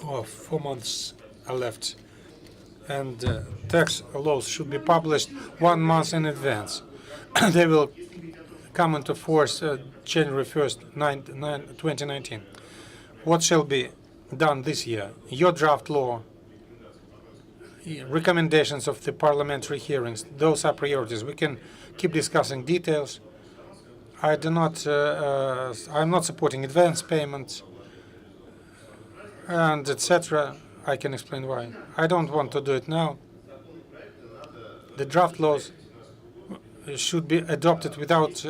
Oh, 4 months are left, and tax laws should be published 1 month in advance. They will come into force January 1st, 2019. What shall be done this year? Your draft law, recommendations of the parliamentary hearings, those are priorities. We can keep discussing details. I'm not supporting advance payments and etc. I can explain why. I don't want to do it now. The draft laws should be adopted without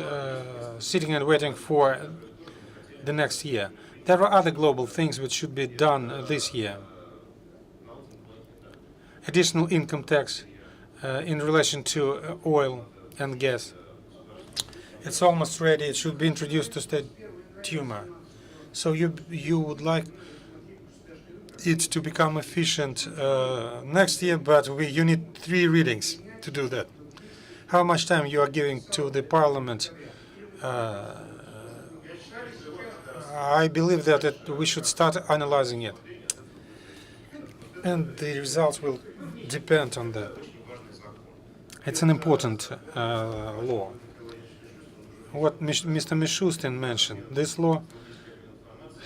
sitting and waiting for the next year. There are other global things which should be done this year. Additional income tax in relation to oil and gas. It's almost ready. It should be introduced to State Duma. So you would like it to become efficient next year, but you need 3 readings to do that. How much time you are giving to the Parliament? I believe that we should start analyzing it, and the results will depend on that. It's an important law. What Mr. Mishustin mentioned, this law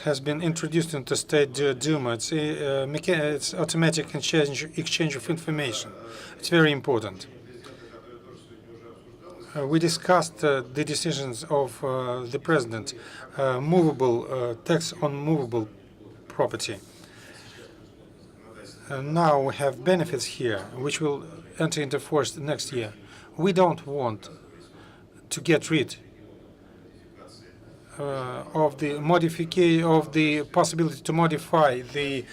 has been introduced into State Duma. It's automatic exchange of information. It's very important. We discussed the decisions of the President, movable tax on movable property. Now we have benefits here, which will enter into force next year. We don't want to get rid of the modification of the possibility to modify the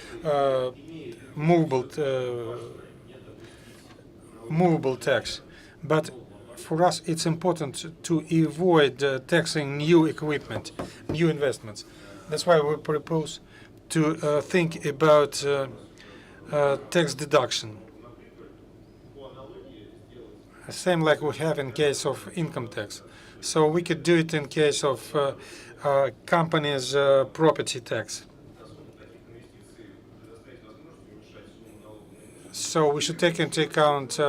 movable tax, but for us it's important to avoid taxing new equipment, new investments. That's why we propose to think about tax deduction, same like we have in case of income tax. So we could do it in case of companies' property tax. So we should take into account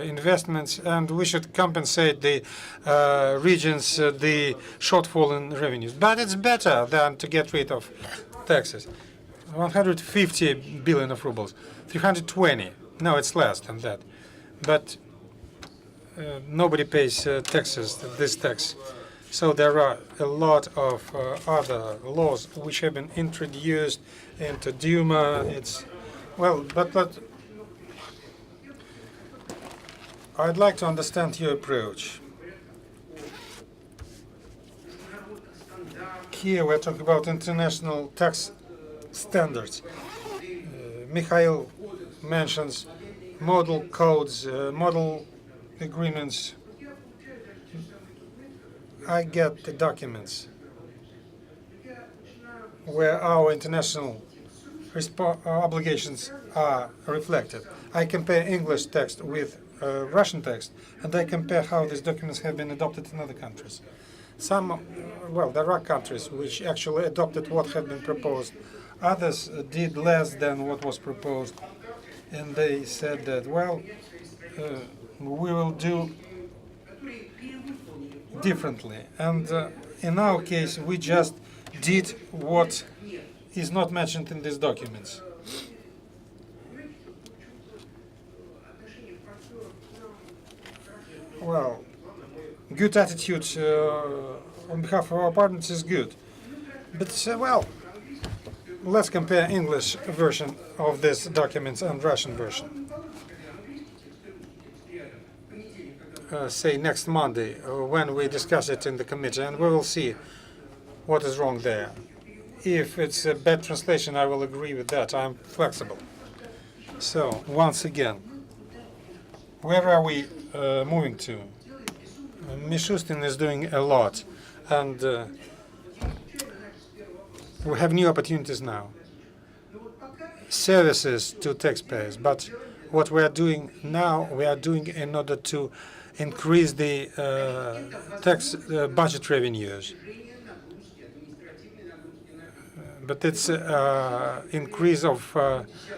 investments, and we should compensate the regions the shortfall in revenues. But it's better than to get rid of taxes. 150 billion of rubles, 320. No, it's less than that. But nobody pays taxes, this tax. So there are a lot of other laws which have been introduced into Duma. It's well, but I'd like to understand your approach. Here we're talking about international tax standards. Mikhail mentions model codes, model agreements. I get the documents where our international obligations are reflected. I compare English text with Russian text, and I compare how these documents have been adopted in other countries. Well, there are countries which actually adopted what had been proposed. Others did less than what was proposed, and they said that, well, we will do differently. And in our case, we just did what is not mentioned in these documents. Well, good attitude on behalf of our partners is good. But, well, let's compare English version of these documents and Russian version. Say next Monday, when we discuss it in the committee, and we will see what is wrong there. If it's a bad translation, I will agree with that. I'm flexible. So, once again, where are we moving to? Mishustin is doing a lot, and we have new opportunities now. Services to taxpayers, but what we are doing now, we are doing in order to increase the tax budget revenues. But it's increase of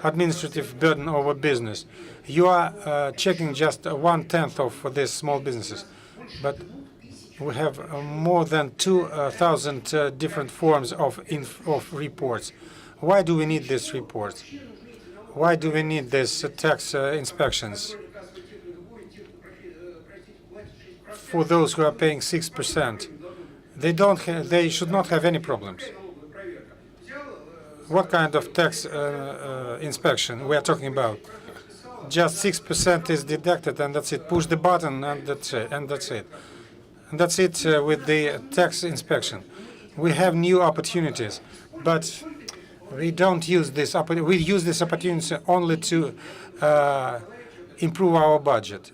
administrative burden over business. You are checking just 1/10 of these small businesses, but we have more than 2,000 different forms of reports. Why do we need these reports? Why do we need these tax inspections for those who are paying 6%? They should not have any problems. What kind of tax inspection we are talking about? Just 6% is deducted, and that's it. Push the button, and that's it. And that's it. And that's it with the tax inspection. We have new opportunities, but we don't use this. We use this opportunity only to improve our budget.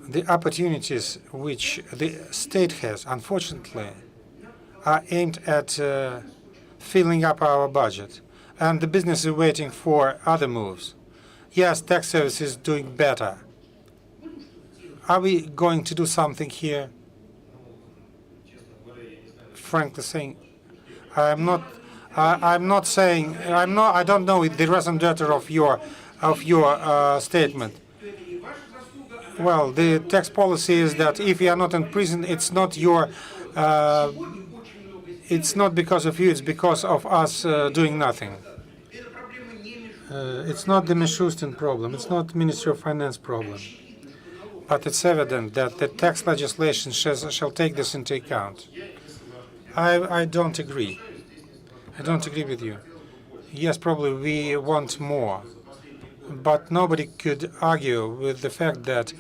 The opportunities which the state has, unfortunately, are aimed at filling up our budget. And the business is waiting for other moves. Yes, tax service is doing better. Are we going to do something here? Frankly saying, I don't know the raison d'etre of your statement. Well, the tax policy is that if you are not in prison, it's not it's not because of you, it's because of us doing nothing. It's not the Mishustin problem, it's not Ministry of Finance problem. But it's evident that the tax legislation shall take this into account. I don't agree. I don't agree with you. Yes, probably we want more. But nobody could argue with the fact that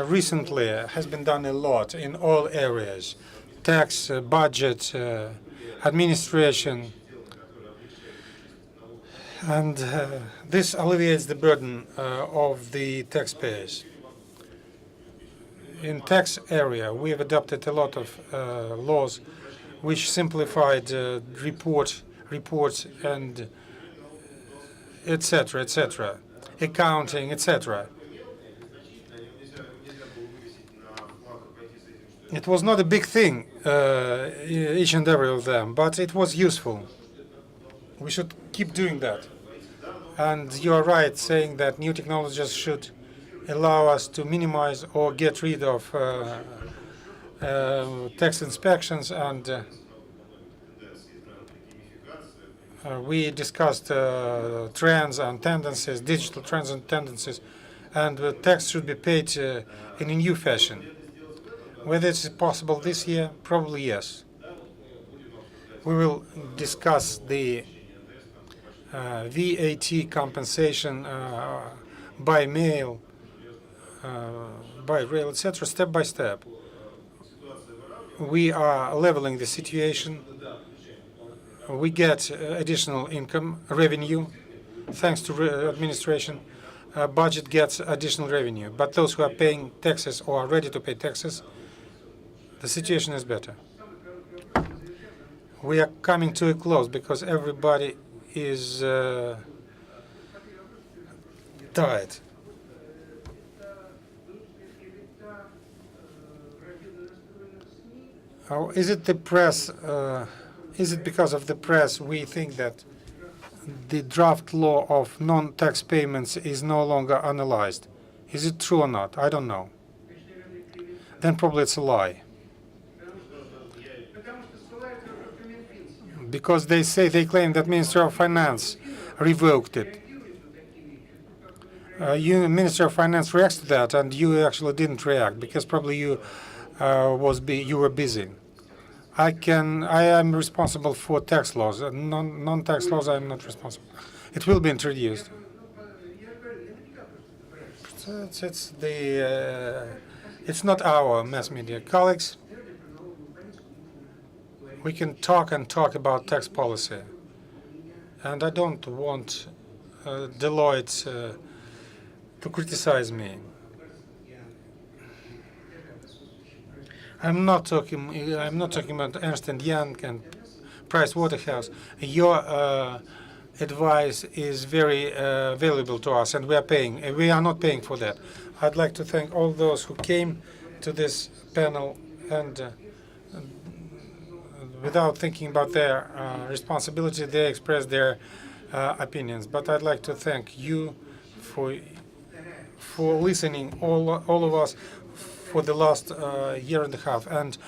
recently has been done a lot in all areas: tax, budget, administration, and this alleviates the burden of the taxpayers. In tax area, we have adopted a lot of laws which simplified reports and etc., etc., accounting, etc. It was not a big thing, each and every of them, but it was useful. We should keep doing that. And you are right saying that new technologies should allow us to minimize or get rid of tax inspections, and we discussed trends and tendencies, digital trends and tendencies, and the tax should be paid in a new fashion. Whether it's possible this year, probably yes. We will discuss the VAT compensation by mail, by rail, etc., step by step. We are leveling the situation. We get additional income, revenue, thanks to administration. Budget gets additional revenue. But those who are paying taxes or are ready to pay taxes, the situation is better. We are coming to a close because everybody is tired. Is it the press? Is it because of the press we think that the draft law of non-tax payments is no longer analyzed? Is it true or not? I don't know. Then probably it's a lie. Because they claim that Ministry of Finance revoked it. Ministry of Finance reacts to that, and you actually didn't react because probably you were busy. I am responsible for tax laws. Non-tax laws, I am not responsible. It will be introduced. It's not our mass media colleagues. We can talk and talk about tax policy, and I don't want Deloitte to criticize me. I'm not talking about Ernst & Young and Price Waterhouse. Your advice is very valuable to us, and we are paying. We are not paying for that. I'd like to thank all those who came to this panel and without thinking about their responsibility, they expressed their opinions. But I'd like to thank you for listening, all of us, for the last year and a half. And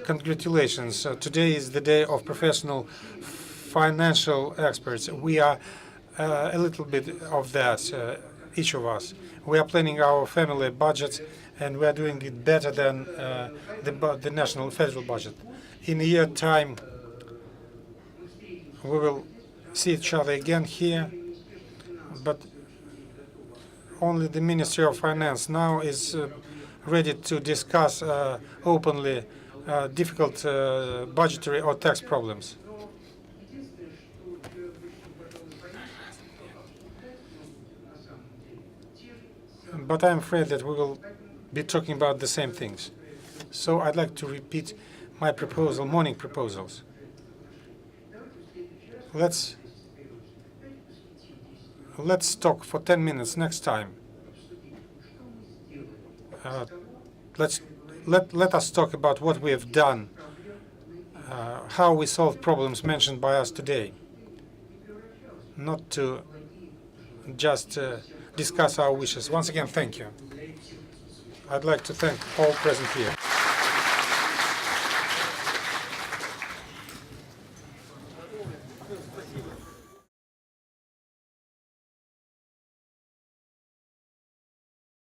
congratulations. Today is the day of professional financial experts. We are a little bit of that, each of us. We are planning our family budgets, and we are doing it better than the national federal budget. In a year time, we will see each other again here, but only the Ministry of Finance now is ready to discuss openly difficult budgetary or tax problems. But I'm afraid that we will be talking about the same things. So I'd like to repeat my proposal, morning proposals. Let's talk for 10 minutes next time. Let us talk about what we have done, how we solve problems mentioned by us today, not to just discuss our wishes. Once again, thank you. I'd like to thank all present here.